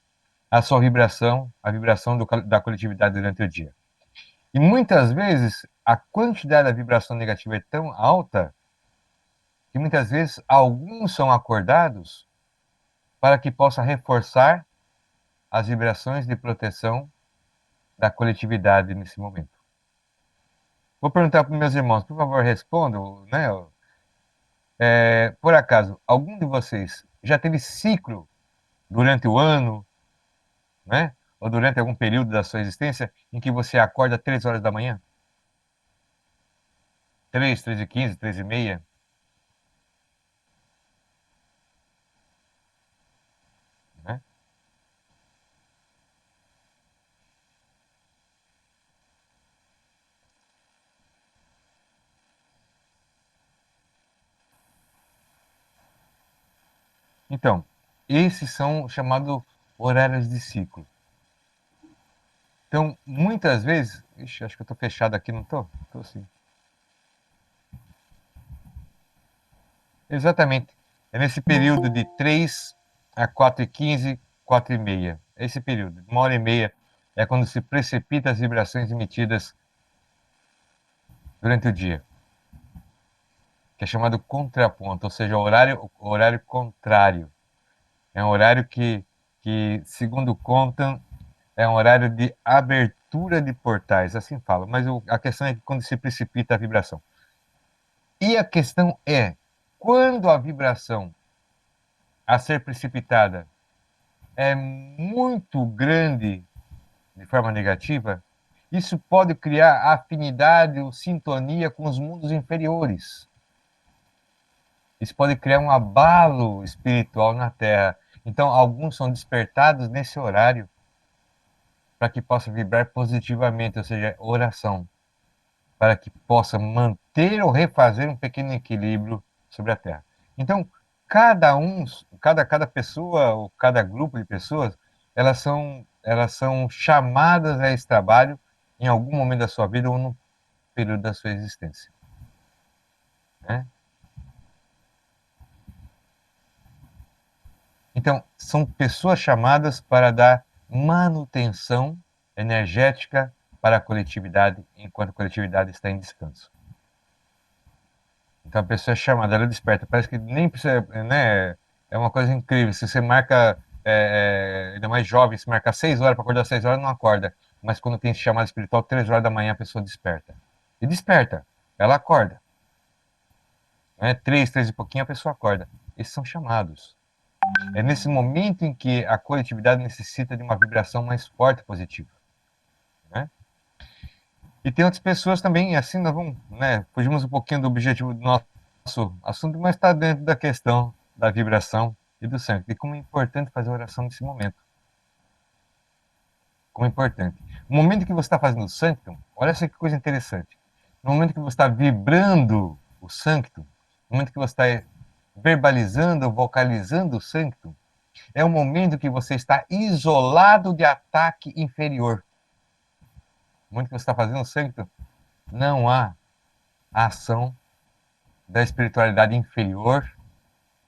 a sua vibração, a vibração da coletividade durante o dia. E muitas vezes a quantidade da vibração negativa é tão alta que muitas vezes alguns são acordados para que possa reforçar as vibrações de proteção da coletividade nesse momento. Vou perguntar para os meus irmãos, por favor, respondam, né? Por acaso, algum de vocês já teve ciclo durante o ano, né? Ou durante algum período da sua existência em que você acorda 3 horas da manhã? 3, 3h15, 3h30? Né? Então, esses são chamados horários de ciclo. Então, muitas vezes... Ixi, acho que eu estou fechado aqui, não estou? Estou sim. Exatamente. É nesse período de 3 a 4h15, 4h30. Esse período, 1h30, é quando se precipita as vibrações emitidas durante o dia, que é chamado contraponto, ou seja, o horário contrário. É um horário que, segundo contam, é um horário de abertura de portais, assim fala. Mas a questão é que quando se precipita a vibração. E a questão é, quando a vibração a ser precipitada é muito grande de forma negativa, isso pode criar afinidade ou sintonia com os mundos inferiores. Isso pode criar um abalo espiritual na Terra. Então, alguns são despertados nesse horário para que possa vibrar positivamente, ou seja, oração, para que possa manter ou refazer um pequeno equilíbrio sobre a Terra. Então, cada pessoa ou cada grupo de pessoas, elas são chamadas a esse trabalho em algum momento da sua vida ou no período da sua existência, né? Então, são pessoas chamadas para dar manutenção energética para a coletividade, enquanto a coletividade está em descanso. Então, a pessoa é chamada, ela desperta. Parece que nem precisa, né? É uma coisa incrível. Se você marca, ainda mais jovem, se marcar 6 horas para acordar 6 horas, não acorda. Mas quando tem esse chamado espiritual, 3 horas da manhã a pessoa desperta. E desperta, ela acorda. Né? 3, 3 e pouquinho a pessoa acorda. Esses são chamados. É nesse momento em que a coletividade necessita de uma vibração mais forte e positiva, né? E tem outras pessoas também, assim, nós vamos, né, fugimos um pouquinho do objetivo do nosso assunto, mas está dentro da questão da vibração e do sangue. E como é importante fazer oração nesse momento. Como é importante. No momento que você está fazendo o Sanctum, olha essa que coisa interessante. No momento que você está vibrando o Sanctum, no momento que você está verbalizando, vocalizando o Sanctum, é um momento que você está isolado de ataque inferior. No momento que você está fazendo o Sanctum, não há ação da espiritualidade inferior,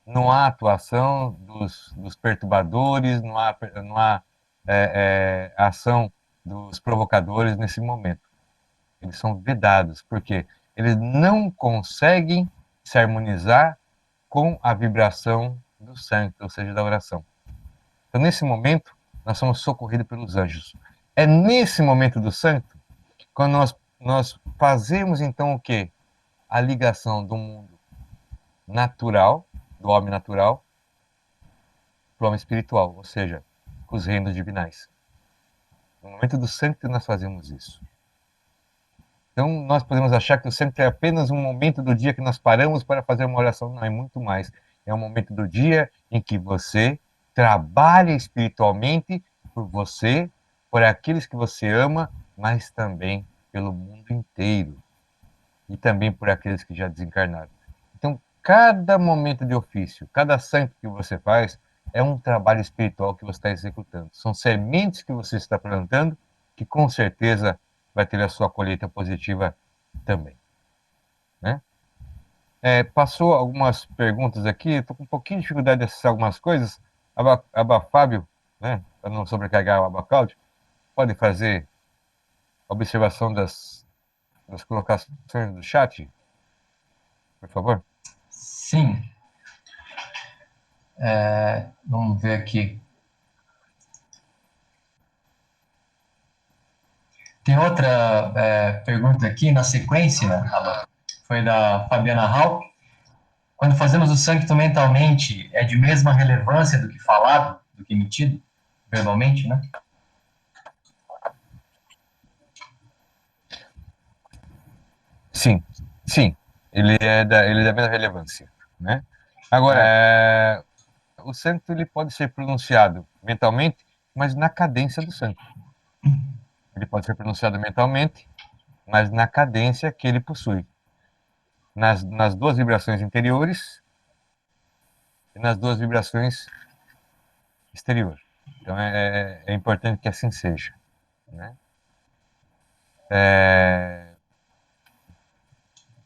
não há atuação dos perturbadores, não há ação dos provocadores nesse momento. Eles são vedados, porque eles não conseguem se harmonizar com a vibração do sangue, ou seja, da oração. Então, nesse momento, nós somos socorridos pelos anjos. É nesse momento do santo, quando nós fazemos, então, o quê? A ligação do mundo natural, do homem natural, para o homem espiritual, ou seja, com os reinos divinais. No momento do santo, nós fazemos isso. Então, nós podemos achar que o santo é apenas um momento do dia que nós paramos para fazer uma oração. Não, é muito mais. É um momento do dia em que você trabalha espiritualmente por você, por aqueles que você ama, mas também pelo mundo inteiro. E também por aqueles que já desencarnaram. Então, cada momento de ofício, cada santo que você faz, é um trabalho espiritual que você está executando. São sementes que você está plantando, que com certeza vai ter a sua colheita positiva também, né? Passou algumas perguntas aqui, estou com um pouquinho de dificuldade de acessar algumas coisas. Aba Fábio, né, para não sobrecarregar o Abacalde, pode fazer a observação das colocações do chat, por favor? Sim. Vamos ver aqui. Tem outra pergunta aqui na sequência, Aba. Foi da Fabiana Hall. Quando fazemos o Sanctum mentalmente, é de mesma relevância do que falado, do que emitido, verbalmente, né? Sim, sim. Ele é da mesma relevância, né? Agora, o Sanctum ele pode ser pronunciado mentalmente, mas na cadência do Sanctum. Ele pode ser pronunciado mentalmente, mas na cadência que ele possui. Nas duas vibrações interiores e nas duas vibrações exterior. Então é importante que assim seja, né?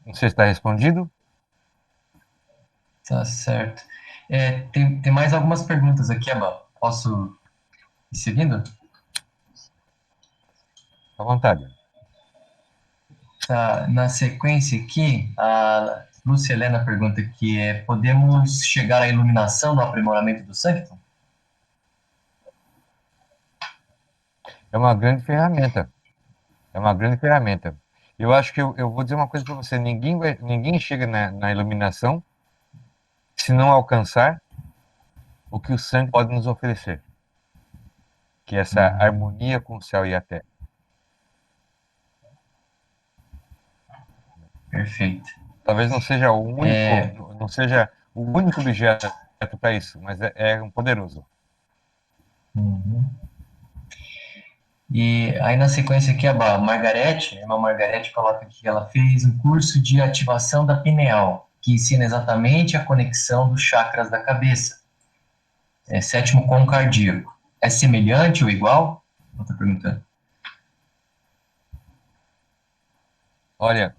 Não sei se está respondido. Tá certo. Tem mais algumas perguntas aqui, Aba. Posso ir seguindo? À vontade. Tá, na sequência aqui, a Lúcia Helena pergunta que podemos chegar à iluminação no aprimoramento do Sanctum? É uma grande ferramenta. É uma grande ferramenta. Eu acho que eu vou dizer uma coisa para você: ninguém chega na iluminação se não alcançar o que o sangue pode nos oferecer, que é essa harmonia com o céu e a terra. Perfeito. Talvez não seja o único, não seja o único objeto para isso, mas é um poderoso. Uhum. E aí na sequência aqui, a Margarete, a irmã Margarete coloca que ela fez um curso de ativação da pineal, que ensina exatamente a conexão dos chakras da cabeça. Sétimo com cardíaco. É semelhante ou igual? Ela está perguntando. Olha,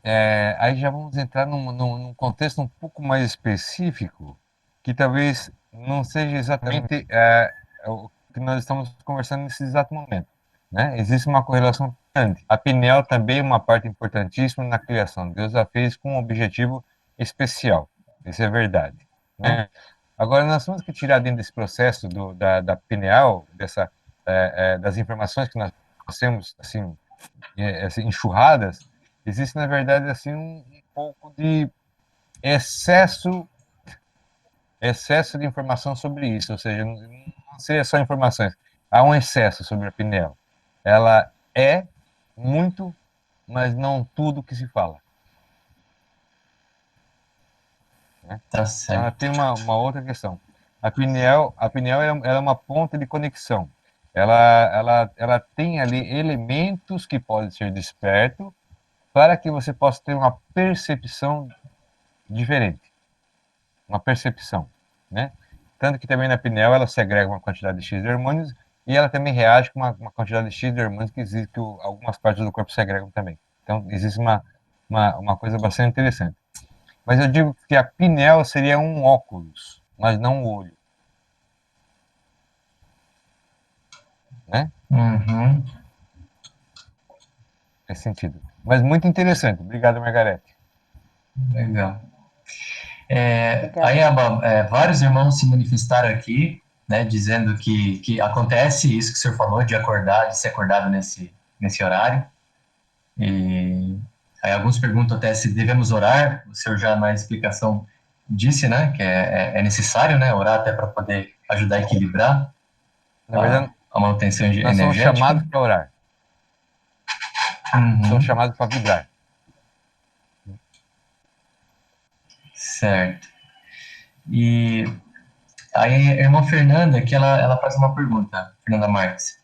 aí já vamos entrar num contexto um pouco mais específico, que talvez não seja exatamente o que nós estamos conversando nesse exato momento, né? Existe uma correlação grande. A pineal também é uma parte importantíssima na criação. Deus a fez com um objetivo especial. Isso é verdade, né? Agora, nós temos que tirar dentro desse processo da pineal, das informações que nós temos, assim, enxurradas, existe, na verdade, assim, um pouco de excesso de informação sobre isso, ou seja, não seria só informações, há um excesso sobre a pineal. Ela é muito, mas não tudo que se fala. Né? Tá certo. Ela tem uma outra questão. A pineal ela é uma ponta de conexão. Ela tem ali elementos que podem ser despertos para que você possa ter uma percepção diferente, uma percepção, né? Tanto que também na pineal ela segrega uma quantidade de X de hormônios e ela também reage com uma quantidade de X de hormônios que existe, que algumas partes do corpo segregam também. Então existe uma coisa bastante interessante. Mas eu digo que a pineal seria um óculos, mas não um olho, né? Uhum. Nesse sentido. Mas muito interessante. Obrigado, Margarete. Legal. Aí, vários irmãos se manifestaram aqui, né, dizendo que acontece isso que o senhor falou, de ser acordado nesse horário. E aí alguns perguntam até se devemos orar. O senhor já na explicação disse, né, que é necessário, né, orar até para poder ajudar a equilibrar Na verdade, a manutenção nós somos energética. chamados para orar. Uhum. Somos chamados para vibrar. Certo. E aí a irmã Fernanda, que ela faz uma pergunta, Fernanda Marques.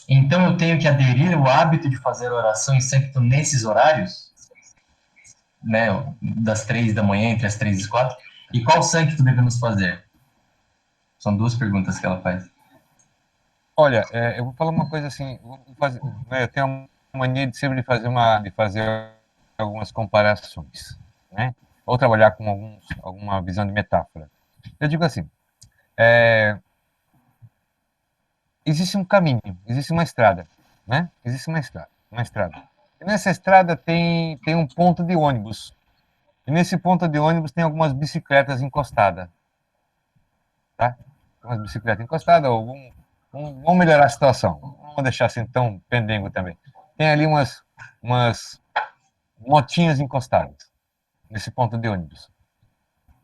Então eu tenho que aderir ao hábito de fazer oração em Sanctum nesses horários? Né, das 3 da manhã, entre as 3 e as 4? E qual Sanctum devemos fazer? São duas perguntas que ela faz. Olha, eu vou falar uma coisa assim, né, eu tenho uma mania de sempre de fazer algumas comparações, né? Ou trabalhar com alguma visão de metáfora. Eu digo assim, é, existe um caminho, existe uma estrada, né? Existe uma estrada. E nessa estrada tem um ponto de ônibus. E nesse ponto de ônibus tem algumas bicicletas encostadas, tá? Umas bicicletas encostadas, ou vamos melhorar a situação. Vamos deixar assim tão pendengo também. Tem ali umas motinhas encostadas nesse ponto de ônibus,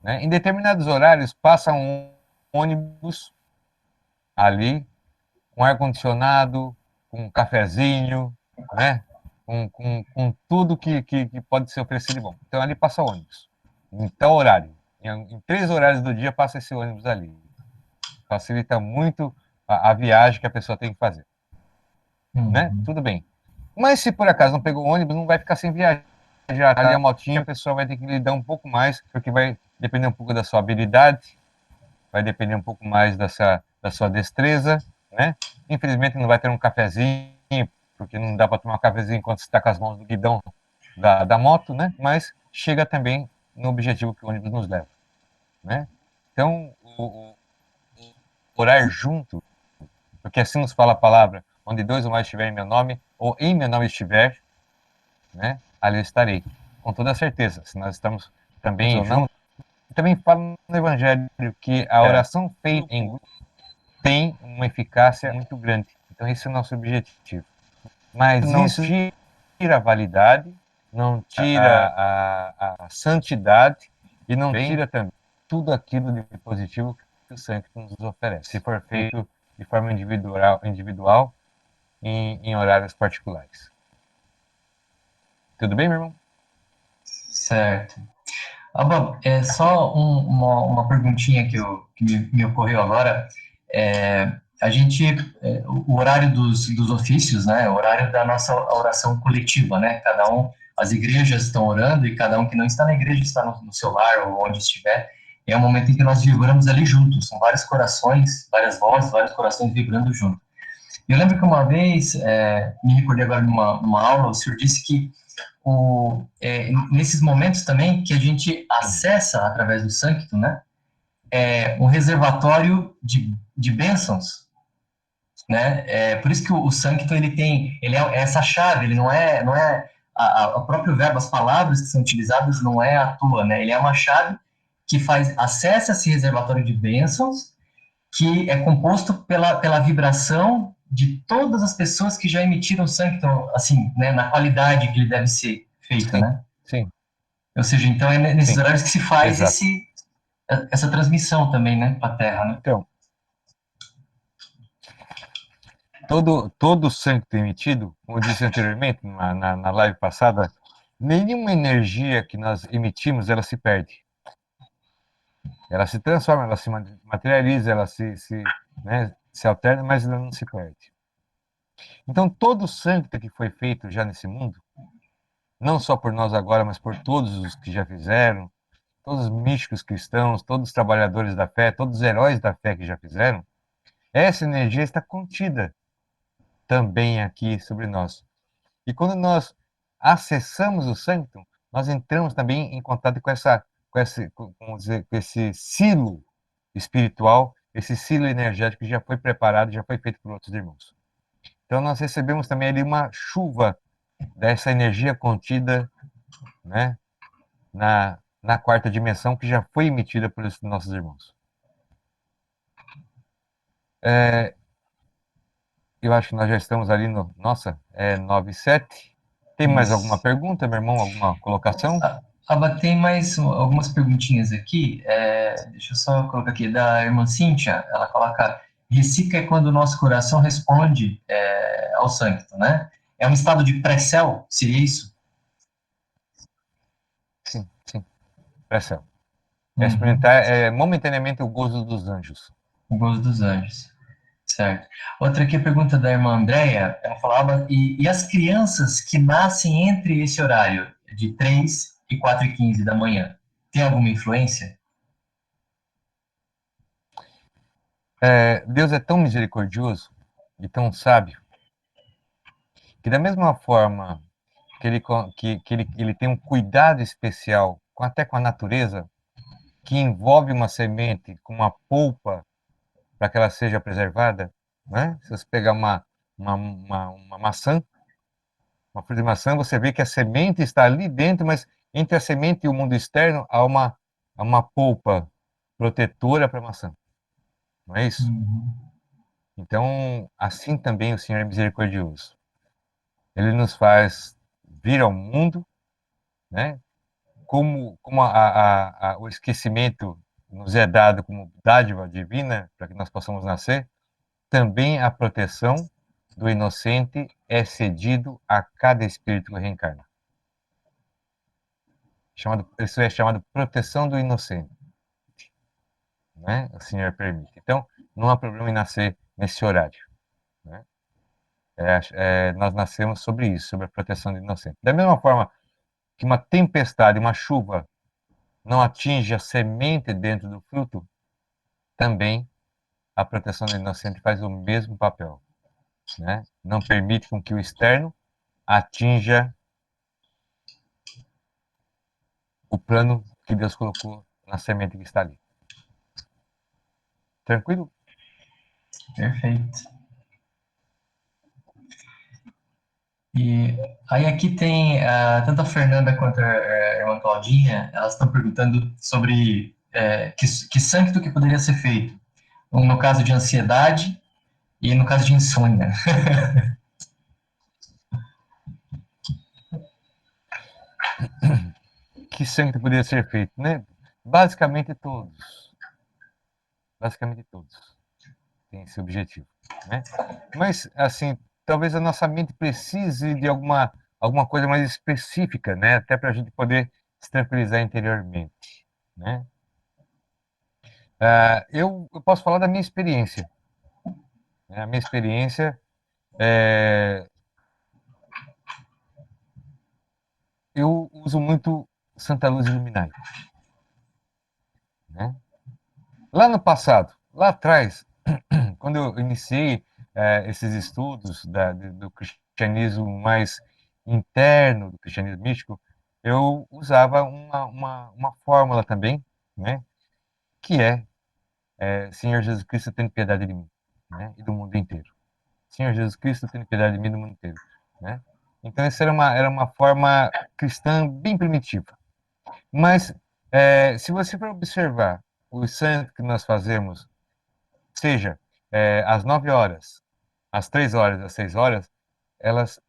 né? Em determinados horários passa um ônibus ali com ar-condicionado, com um cafezinho, né? Com tudo que pode ser oferecido de bom. Então ali passa ônibus, em tal horário. Em 3 horários do dia passa esse ônibus ali. Facilita muito a viagem que a pessoa tem que fazer, né? Uhum. Tudo bem. Mas se por acaso não pegou o ônibus, não vai ficar sem viajar. Ali a motinha, a pessoa vai ter que lidar um pouco mais, porque vai depender um pouco da sua habilidade, vai depender um pouco mais da sua destreza, né? Infelizmente não vai ter um cafezinho, porque não dá para tomar um cafezinho enquanto você está com as mãos no guidão da moto, né? Mas chega também no objetivo que o ônibus nos leva, né? Então, orar junto, porque assim nos fala a palavra, onde dois ou mais estiverem em meu nome, ou em meu nome estiver, né? Ali eu estarei, com toda certeza. Se nós estamos também ou não, também fala no Evangelho que a oração feita em grupo tem uma eficácia muito grande. Então, esse é o nosso objetivo. Mas não isso tira a validade, não tira a santidade e não tira também tudo aquilo de positivo que o santo nos oferece, se for feito de forma individual em horários particulares. Tudo bem, meu irmão? Certo. Bom, é só uma perguntinha que me ocorreu agora. A gente, o horário dos ofícios, né? O horário da nossa oração coletiva, né? Cada um, as igrejas estão orando e cada um que não está na igreja está no seu lar ou onde estiver. É um momento em que nós vibramos ali juntos. São vários corações, várias vozes, vários corações vibrando junto. Eu lembro que uma vez, me recordei agora numa aula, o senhor disse que nesses momentos também que a gente acessa através do Sanctum, né, um reservatório de bênçãos, né? Por isso que o Sanctum ele é essa chave, ele não é a próprio verbo, as palavras que são utilizadas não é à toa, né? Ele é uma chave que faz acesso a esse reservatório de bênçãos, que é composto pela vibração de todas as pessoas que já emitiram o Sanctum, assim, né, na qualidade que ele deve ser feito, Sim, né? sim. Ou seja, então é nesses Sim, horários que se faz exato. essa transmissão também, né, para a Terra, né? Então, todo o sangue emitido, como eu disse anteriormente, na live passada, nenhuma energia que nós emitimos, ela se perde. Ela se transforma, ela se materializa, ela né, se alterna, mas ela não se perde. Então, todo o sangue que foi feito já nesse mundo, não só por nós agora, mas por todos os que já fizeram, todos os místicos cristãos, todos os trabalhadores da fé, todos os heróis da fé que já fizeram, essa energia está contida também aqui sobre nós. E quando nós acessamos o Sanctum, nós entramos também em contato com esse silo espiritual, esse silo energético que já foi preparado, já foi feito por outros irmãos. Então nós recebemos também ali uma chuva dessa energia contida, né, na quarta dimensão que já foi emitida por esses nossos irmãos. Eu acho que nós já estamos ali no. Nossa, 9:07. Tem mais alguma Isso. pergunta, meu irmão? Alguma colocação? Tem mais algumas perguntinhas aqui. Deixa eu só colocar aqui. Da irmã Cíntia, ela coloca: Recica é quando o nosso coração responde ao Sanctum, né? É um estado de pré-céu, seria isso? Sim, sim. Pressão. É Uhum. experimentar momentaneamente o gozo dos anjos. O gozo dos anjos. Certo. Outra aqui, pergunta da irmã Andréia, ela falava, e as crianças que nascem entre esse horário, de 3 e 4:15 da manhã, tem alguma influência? Deus é tão misericordioso e tão sábio, que da mesma forma que ele tem um cuidado especial até com a natureza, que envolve uma semente com uma polpa para que ela seja preservada, né? Se você pegar uma maçã, uma fruta de maçã, você vê que a semente está ali dentro, mas entre a semente e o mundo externo há uma polpa protetora para a maçã, não é isso? Uhum. Então, assim também o Senhor é misericordioso. Ele nos faz vir ao mundo, né? Como o esquecimento nos é dado como dádiva divina para que nós possamos nascer, também a proteção do inocente é cedido a cada espírito que reencarna. Isso é chamado proteção do inocente, né? O Senhor permite. Então, não há problema em nascer nesse horário, né? Nós nascemos sobre isso, sobre a proteção do inocente. Da mesma forma que uma tempestade, uma chuva, não atinge a semente dentro do fruto, também a proteção do inocente faz o mesmo papel, né? Não permite com que o externo atinja o plano que Deus colocou na semente que está ali. Tranquilo? Perfeito. E aí aqui tem tanto a Fernanda quanto a irmã Claudinha, elas estão perguntando sobre que santo que poderia ser feito, no caso de ansiedade e no caso de insônia. Que sangue poderia ser feito, né? Basicamente todos. Basicamente todos têm esse objetivo, né? Mas, assim, talvez a nossa mente precise de alguma coisa mais específica, né? Até para a gente poder se tranquilizar interiormente, né? Eu posso falar da minha experiência, né? A minha experiência é, eu uso muito Santa Luz Iluminai, né? Lá no passado, lá atrás, quando eu iniciei esses estudos do cristianismo mais interno, do cristianismo místico, eu usava uma fórmula também, né? Que Senhor Jesus Cristo, tem piedade de mim, né? E do mundo inteiro. Senhor Jesus Cristo, tem piedade de mim e do mundo inteiro, né? Então, essa era uma forma cristã bem primitiva. Mas, se você for observar os santos que nós fazemos, seja às 9 horas, às 3 horas, às 6 horas, elas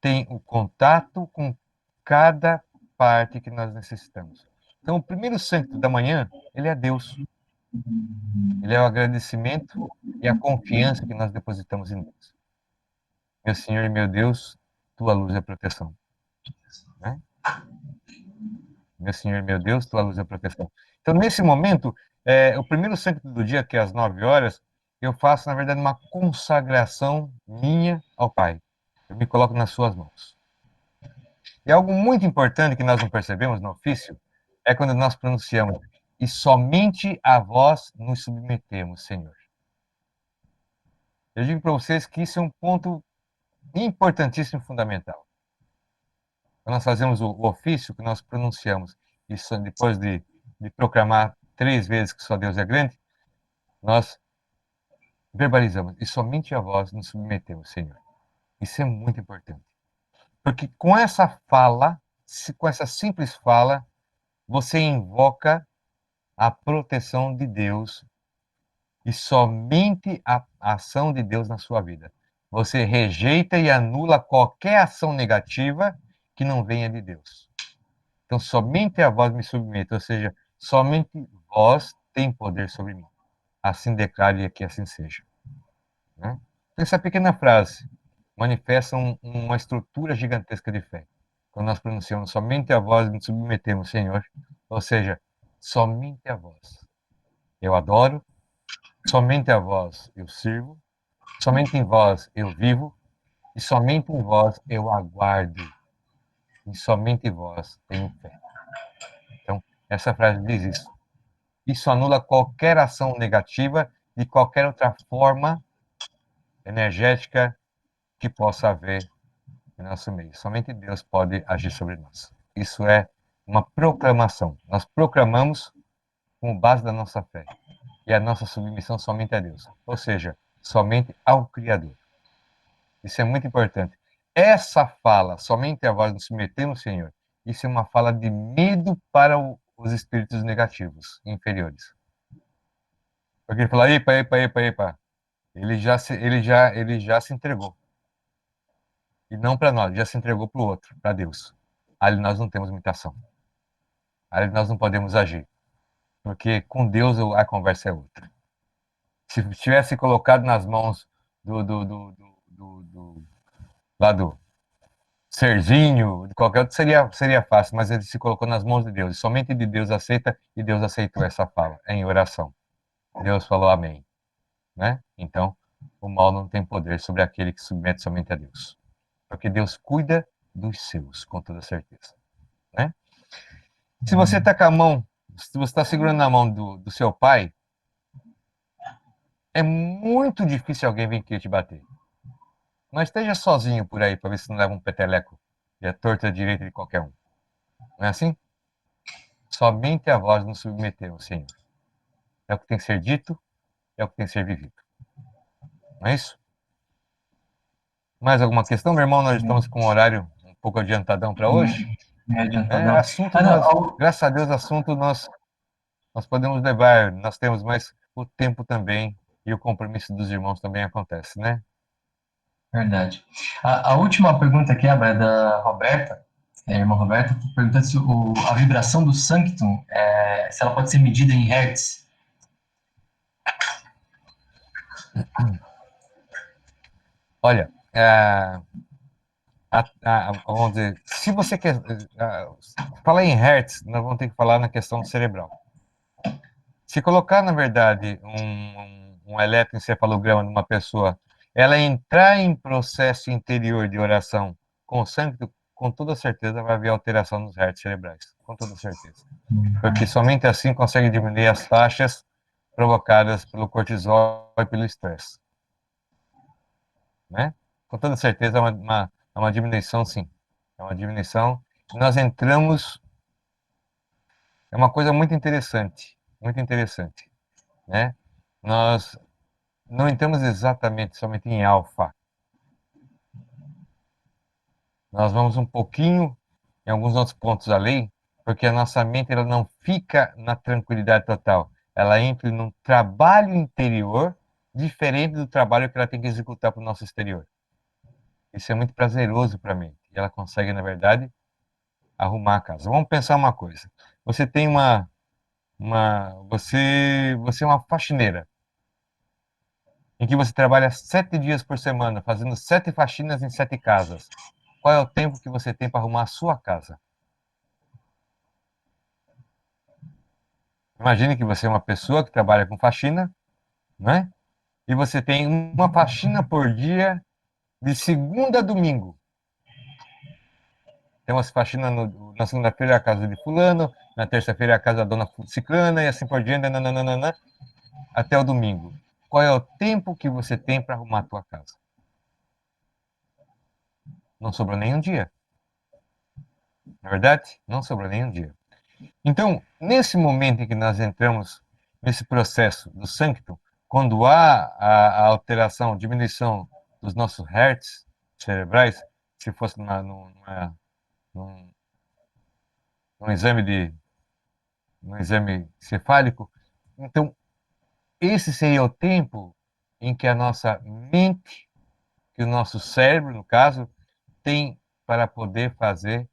têm o contato com cada parte que nós necessitamos. Então, o primeiro santo da manhã, ele é Deus. Ele é o agradecimento e a confiança que nós depositamos em Deus. Meu Senhor e meu Deus, tua luz é proteção, né? Meu Senhor e meu Deus, tua luz é proteção. Então, nesse momento, o primeiro santo do dia, que é às 9 horas, eu faço, na verdade, uma consagração minha ao Pai. Eu me coloco nas suas mãos. E algo muito importante que nós não percebemos no ofício é quando nós pronunciamos: e somente a vós nos submetemos, Senhor. Eu digo para vocês que isso é um ponto importantíssimo e fundamental. Quando nós fazemos o ofício, que nós pronunciamos, isso depois de proclamar 3 vezes que só Deus é grande, nós verbalizamos: e somente a vós nos submetemos, Senhor. Isso é muito importante. Porque com essa fala, com essa simples fala, você invoca a proteção de Deus e somente a ação de Deus na sua vida. Você rejeita e anula qualquer ação negativa que não venha de Deus. Então, somente a vós me submeto, ou seja, somente vós tem poder sobre mim. Assim declare que assim seja, né? Essa pequena frase manifesta uma estrutura gigantesca de fé. Quando nós pronunciamos somente a vós me submetemos, Senhor, ou seja, somente a vós eu adoro, somente a vós eu sirvo, somente em vós eu vivo, e somente em vós eu aguardo, e somente em vós tenho fé. Então, essa frase diz isso. Isso anula qualquer ação negativa de qualquer outra forma energética que possa haver em nosso meio. Somente Deus pode agir sobre nós. Isso é uma proclamação. Nós proclamamos com base da nossa fé e a nossa submissão somente a Deus, ou seja, somente ao Criador. Isso é muito importante. Essa fala, somente a voz nos submetemos, Senhor, isso é uma fala de medo para os espíritos negativos, inferiores. Porque ele fala, epa, epa, epa, epa. Ele já se entregou. E não para nós, já se entregou para o outro, para Deus. Ali nós não temos muita ação. Ali nós não podemos agir. Porque com Deus a conversa é outra. Se tivesse colocado nas mãos lá do Serginho, de qualquer outro, seria fácil, mas ele se colocou nas mãos de Deus. E somente de Deus aceita, e Deus aceitou essa fala em oração. Deus falou amém. Né? Então, o mal não tem poder sobre aquele que submete somente a Deus. Porque Deus cuida dos seus, com toda certeza. Né? Se você está com a mão, se você está segurando na mão do seu pai, é muito difícil alguém vir aqui te bater. Não esteja sozinho por aí para ver se não leva um peteleco e a torta direita de qualquer um. Não é assim? Somente a voz nos submeteu, Senhor. É o que tem que ser dito, é o que tem que ser vivido. Não é isso? Mais alguma questão, meu irmão? Nós estamos com um horário um pouco adiantadão para hoje. Adiantadão. Assunto nós, graças a Deus, assunto nós podemos levar, nós temos, mas o tempo também e o compromisso dos irmãos também acontece, né? Verdade. A última pergunta aqui, Abba, é da Roberta, irmã Roberta, perguntando se a vibração do Sanctum, se ela pode ser medida em hertz. Olha, vamos dizer, se você quer falar em hertz, nós vamos ter que falar na questão cerebral. Se colocar, na verdade, um eletroencefalograma numa pessoa, ela entrar em processo interior de oração com o sangue, com toda certeza vai haver alteração nos hertz cerebrais, com toda certeza. Porque somente assim consegue diminuir as taxas provocadas pelo cortisol e pelo estresse. Né? Com toda certeza é uma diminuição, sim. É uma diminuição. Nós entramos... É uma coisa muito interessante, né? Nós não entramos exatamente somente em alfa. Nós vamos um pouquinho em alguns outros pontos além, porque a nossa mente ela não fica na tranquilidade total. Ela entra num trabalho interior diferente do trabalho que ela tem que executar para o nosso exterior. Isso é muito prazeroso para a mente. E ela consegue, na verdade, arrumar a casa. Vamos pensar uma coisa. Você tem você é uma faxineira, em que você trabalha 7 dias por semana, fazendo 7 faxinas em 7 casas. Qual é o tempo que você tem para arrumar a sua casa? Imagine que você é uma pessoa que trabalha com faxina, né? E você tem uma faxina por dia, de segunda a domingo. Tem uma faxina na segunda-feira a casa de fulano, na terça-feira a casa da dona ciclana e assim por diante, nananana, até o domingo. Qual é o tempo que você tem para arrumar a tua casa? Não sobrou nenhum dia. Na verdade, não sobrou nenhum dia. Então, nesse momento em que nós entramos nesse processo do Sanctum, quando há a alteração, diminuição dos nossos hertz cerebrais, se fosse num, num exame cefálico, então esse seria o tempo em que a nossa mente, que o nosso cérebro, no caso, tem para poder fazer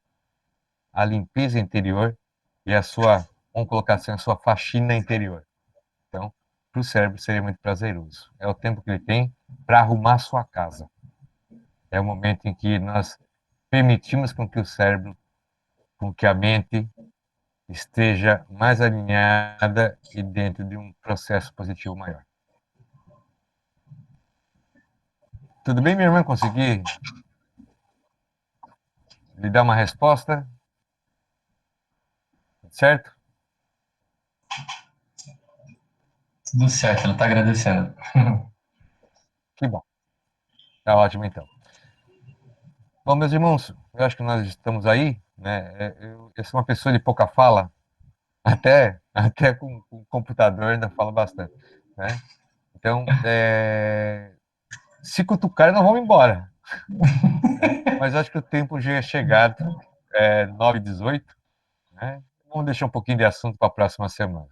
a limpeza interior e a sua, vamos colocar assim, a sua faxina interior. Então, para o cérebro seria muito prazeroso. É o tempo que ele tem para arrumar a sua casa. É o momento em que nós permitimos com que o cérebro, com que a mente esteja mais alinhada e dentro de um processo positivo maior. Tudo bem, minha irmã? Consegui lhe dar uma resposta? Certo? Tudo certo, ela está agradecendo. Que bom. Tá ótimo, então. Bom, meus irmãos, eu acho que nós estamos aí, né? Eu sou uma pessoa de pouca fala, até com o computador ainda falo bastante, né? Então, se cutucar, nós vamos embora, né? Mas acho que o tempo já é chegado, 9h18, né? Vamos deixar um pouquinho de assunto para a próxima semana.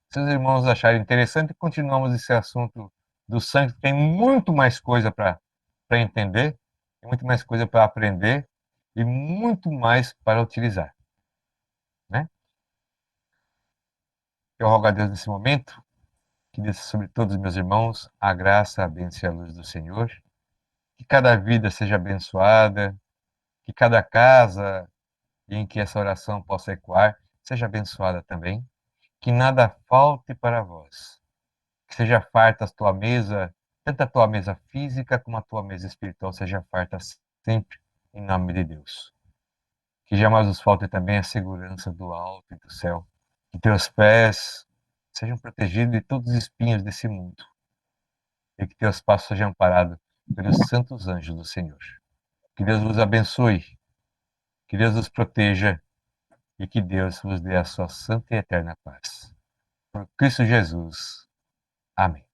Se os irmãos acharem interessante, continuamos esse assunto do sangue, tem muito mais coisa para entender, tem muito mais coisa para aprender e muito mais para utilizar, né? Eu rogo a Deus nesse momento que desça sobre todos os meus irmãos a graça, a bênção e a luz do Senhor, que cada vida seja abençoada, que cada casa em que essa oração possa ecoar seja abençoada também, que nada falte para vós, que seja farta a tua mesa, tanto a tua mesa física como a tua mesa espiritual seja farta sempre, em nome de Deus. Que jamais nos falte também a segurança do alto e do céu, que teus pés sejam protegidos de todos os espinhos desse mundo, e que teus passos sejam amparados pelos santos anjos do Senhor. Que Deus vos abençoe, que Deus vos proteja e que Deus vos dê a sua santa e eterna paz. Por Cristo Jesus. Amém.